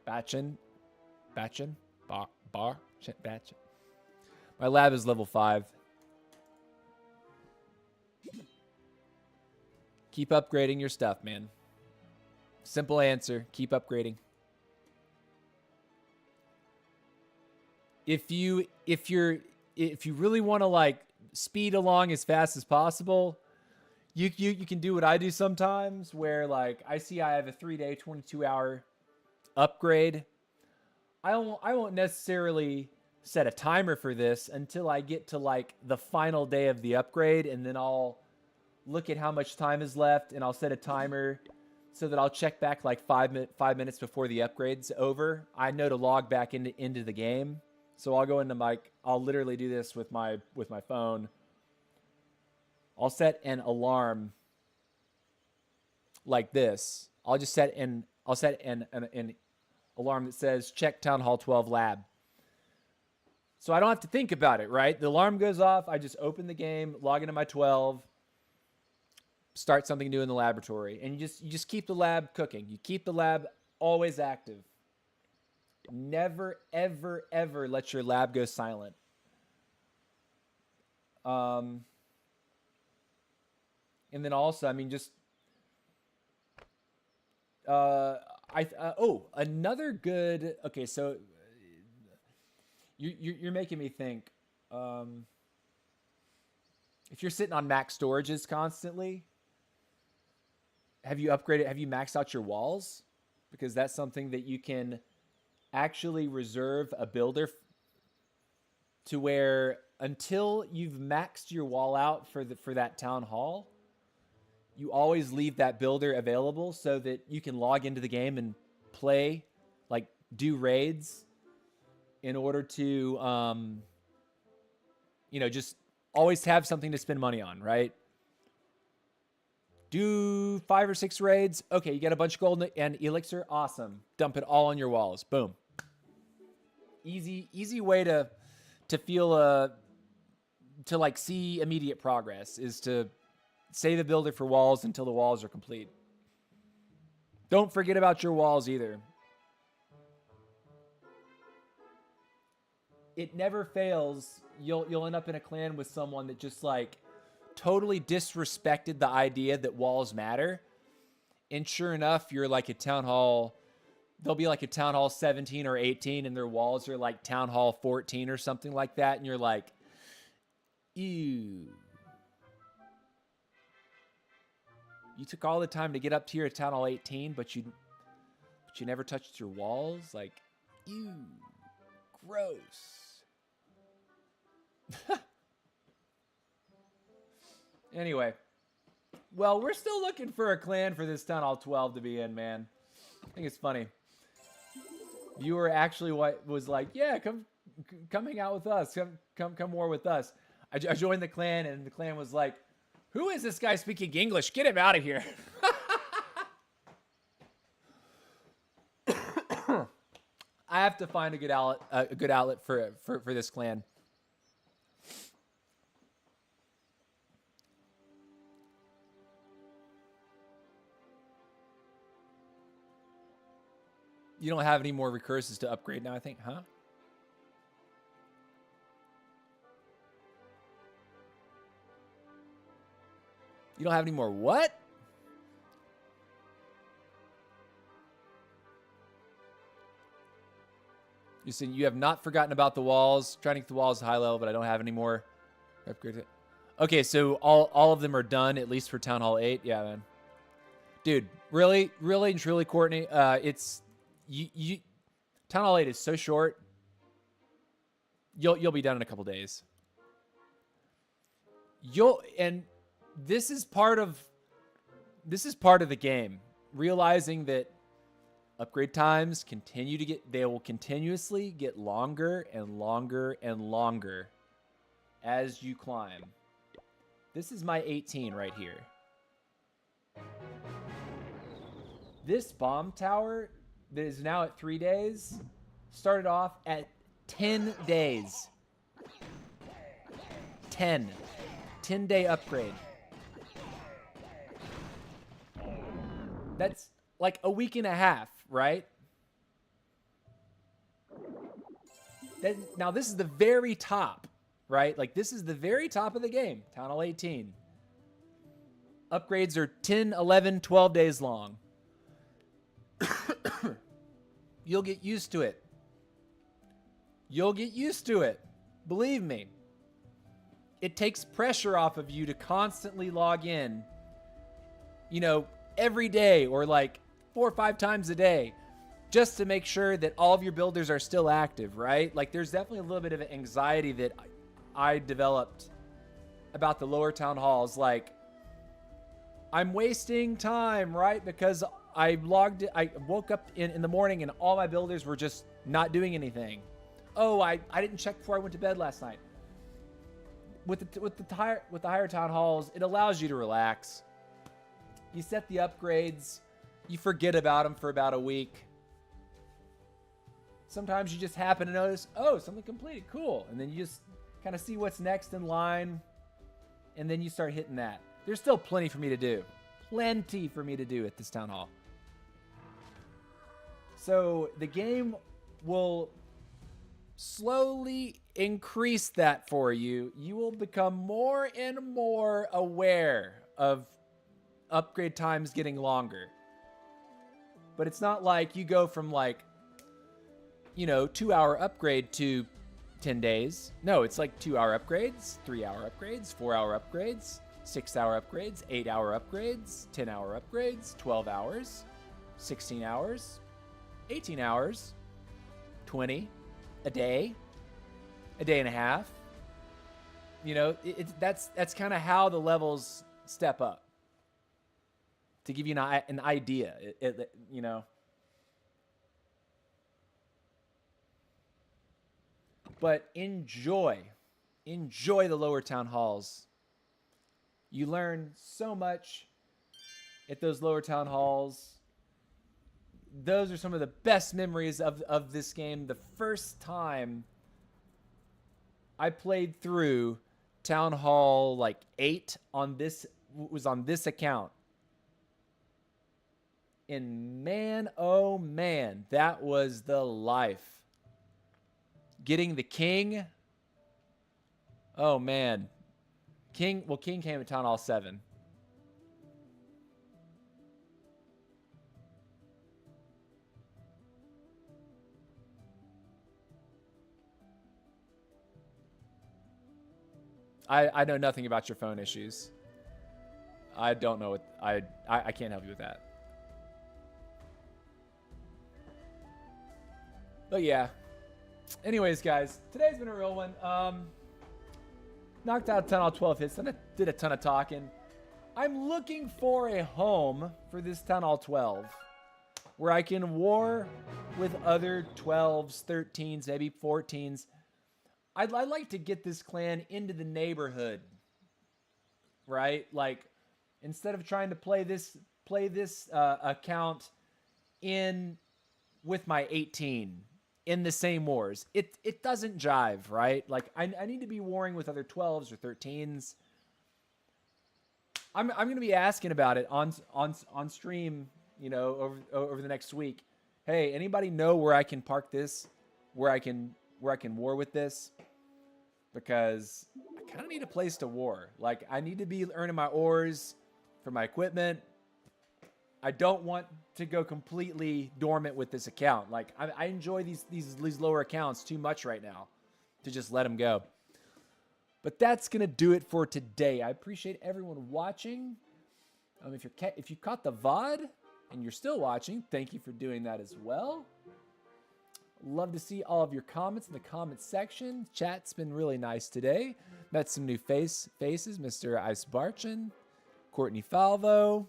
Speaker 1: Batchin? Batchin? My lab is level 5. Keep upgrading your stuff, man. Simple answer. Keep upgrading. If you really want to speed along as fast as possible, you can do what I do sometimes, where I see I have a 3-day, 22-hour upgrade. I won't necessarily set a timer for this until I get to the final day of the upgrade, and then I'll look at how much time is left, and I'll set a timer so that I'll check back 5 minutes before the upgrade's over. I know to log back into the game. So I'll go into I'll literally do this with my phone. I'll set an alarm like this. I'll set an alarm that says check Town Hall 12 lab. So I don't have to think about it, right? The alarm goes off, I just open the game, log into my 12, start something new in the laboratory, and you just keep the lab cooking. You keep the lab always active. Never, ever, ever let your lab go silent. And then also, another good. Okay, so you're making me think. if you're sitting on max storages constantly, have you upgraded? Have you maxed out your walls? Because that's something that you can actually reserve a builder to where until you've maxed your wall out for that town hall, you always leave that builder available so that you can log into the game and play, like do raids in order to, just always have something to spend money on, right? Do 5 or 6 raids. Okay, you get a bunch of gold and elixir. Awesome. Dump it all on your walls. Boom. Easy way to feel to like see immediate progress is to save a builder for walls until the walls are complete. Don't forget about your walls either. It never fails. You'll end up in a clan with someone that just like totally disrespected the idea that walls matter. And sure enough, you're like a town hall. They'll be like a town hall 17 or 18 and their walls are like town hall 14 or something like that. And you're like, ew. You took all the time to get up to here at town hall 18, but you never touched your walls? Like, ew. Gross. Anyway. Well, we're still looking for a clan for this town hall 12 to be in, man. I think it's funny. Viewer actually was like, yeah, come hang out with us. Come war with us. I joined the clan, and the clan was like, who is this guy speaking English? Get him out of here. I have to find a good outlet for this clan. You don't have any more recurses to upgrade now, I think, huh? You don't have any more what? You said you have not forgotten about the walls. Trying to get the walls high level, but I don't have any more upgrades. Okay, so all of them are done, at least for Town Hall 8. Yeah, man. Dude, really and truly, Courtney, it's you Town Hall 8 is so short. You'll be done in a couple days. And this is part of the game. Realizing that upgrade times they will continuously get longer and longer and longer as you climb. This is my 18 right here. This bomb tower that is now at 3 days started off at 10 days. 10-day upgrade. That's like a week and a half, right? Now this is the very top, right? Like this is the very top of the game, Town Hall 18. Upgrades are 10, 11, 12 days long. You'll get used to it. You'll get used to it. Believe me. It takes pressure off of you to constantly log in, every day or like 4 or 5 times a day just to make sure that all of your builders are still active, right? Like there's definitely a little bit of anxiety that I developed about the lower town halls. Like I'm wasting time, right? Because I woke up in the morning and all my builders were just not doing anything. Oh, I didn't check before I went to bed last night. With the higher town halls, it allows you to relax. You set the upgrades. You forget about them for about a week. Sometimes you just happen to notice, oh, something completed, cool. And then you just kind of see what's next in line. And then you start hitting that. There's still plenty for me to do. Plenty for me to do at this town hall. So the game will slowly increase that for you. You will become more and more aware of upgrade times getting longer. But it's not like you go from 2-hour upgrade to 10 days. No, it's like 2-hour upgrades, 3-hour upgrades, 4-hour upgrades, 6-hour upgrades, 8-hour upgrades, 10-hour upgrades, 12 hours, 16 hours, 18 hours, 20, a day and a half. You know, that's kind of how the levels step up. To give you an idea, you know. But enjoy the lower town halls. You learn so much at those lower town halls. Those are some of the best memories of this game. The first time I played through Town Hall like 8 was on this account. And man, oh man, that was the life. Getting the king. Oh man. King came at Town Hall 7. I know nothing about your phone issues. I don't know what I can't help you with that. But yeah. Anyways, guys, today's been a real one. Knocked out 10 out of 12 hits. Then I did a ton of talking. I'm looking for a home for this Town Hall 12 where I can war with other 12s, 13s, maybe 14s. I'd like to get this clan into the neighborhood, right? Like, instead of trying to play this account in with my 18 in the same wars, it doesn't jive, right? Like, I need to be warring with other 12s or 13s. I'm going to be asking about it on stream, you know, over the next week. Hey, anybody know where I can park this? Where I can war with this? Because I kind of need a place to war. Like, I need to be earning my ores for my equipment. I don't want to go completely dormant with this account. Like, I enjoy these lower accounts too much right now to just let them go. But that's gonna do it for today. I appreciate everyone watching. If you caught the VOD and you're still watching, thank you for doing that as well. Love to see all of your comments in the comment section. Chat's been really nice today. Met some new faces, Mr. Ice Barchin, Courtney Falvo.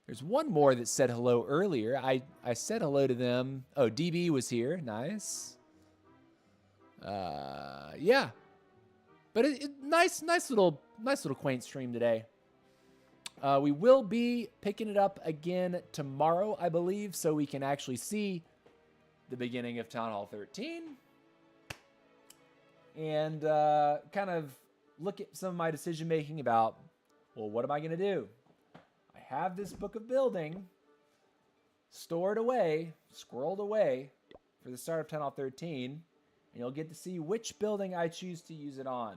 Speaker 1: There's one more that said hello earlier. I said hello to them. Oh, DB was here. Nice. Yeah. But nice little quaint stream today. We will be picking it up again tomorrow, I believe, so we can actually see the beginning of Town Hall 13 and kind of look at some of my decision making about, well, what am I going to do? I have this book of building stored away, squirreled away for the start of Town Hall 13, and you'll get to see which building I choose to use it on.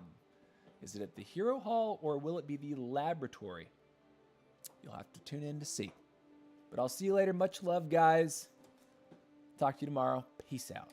Speaker 1: Is it at the Hero Hall or will it be the laboratory? You'll have to tune in to see. But I'll see you later. Much love, guys. Talk to you tomorrow. Peace out.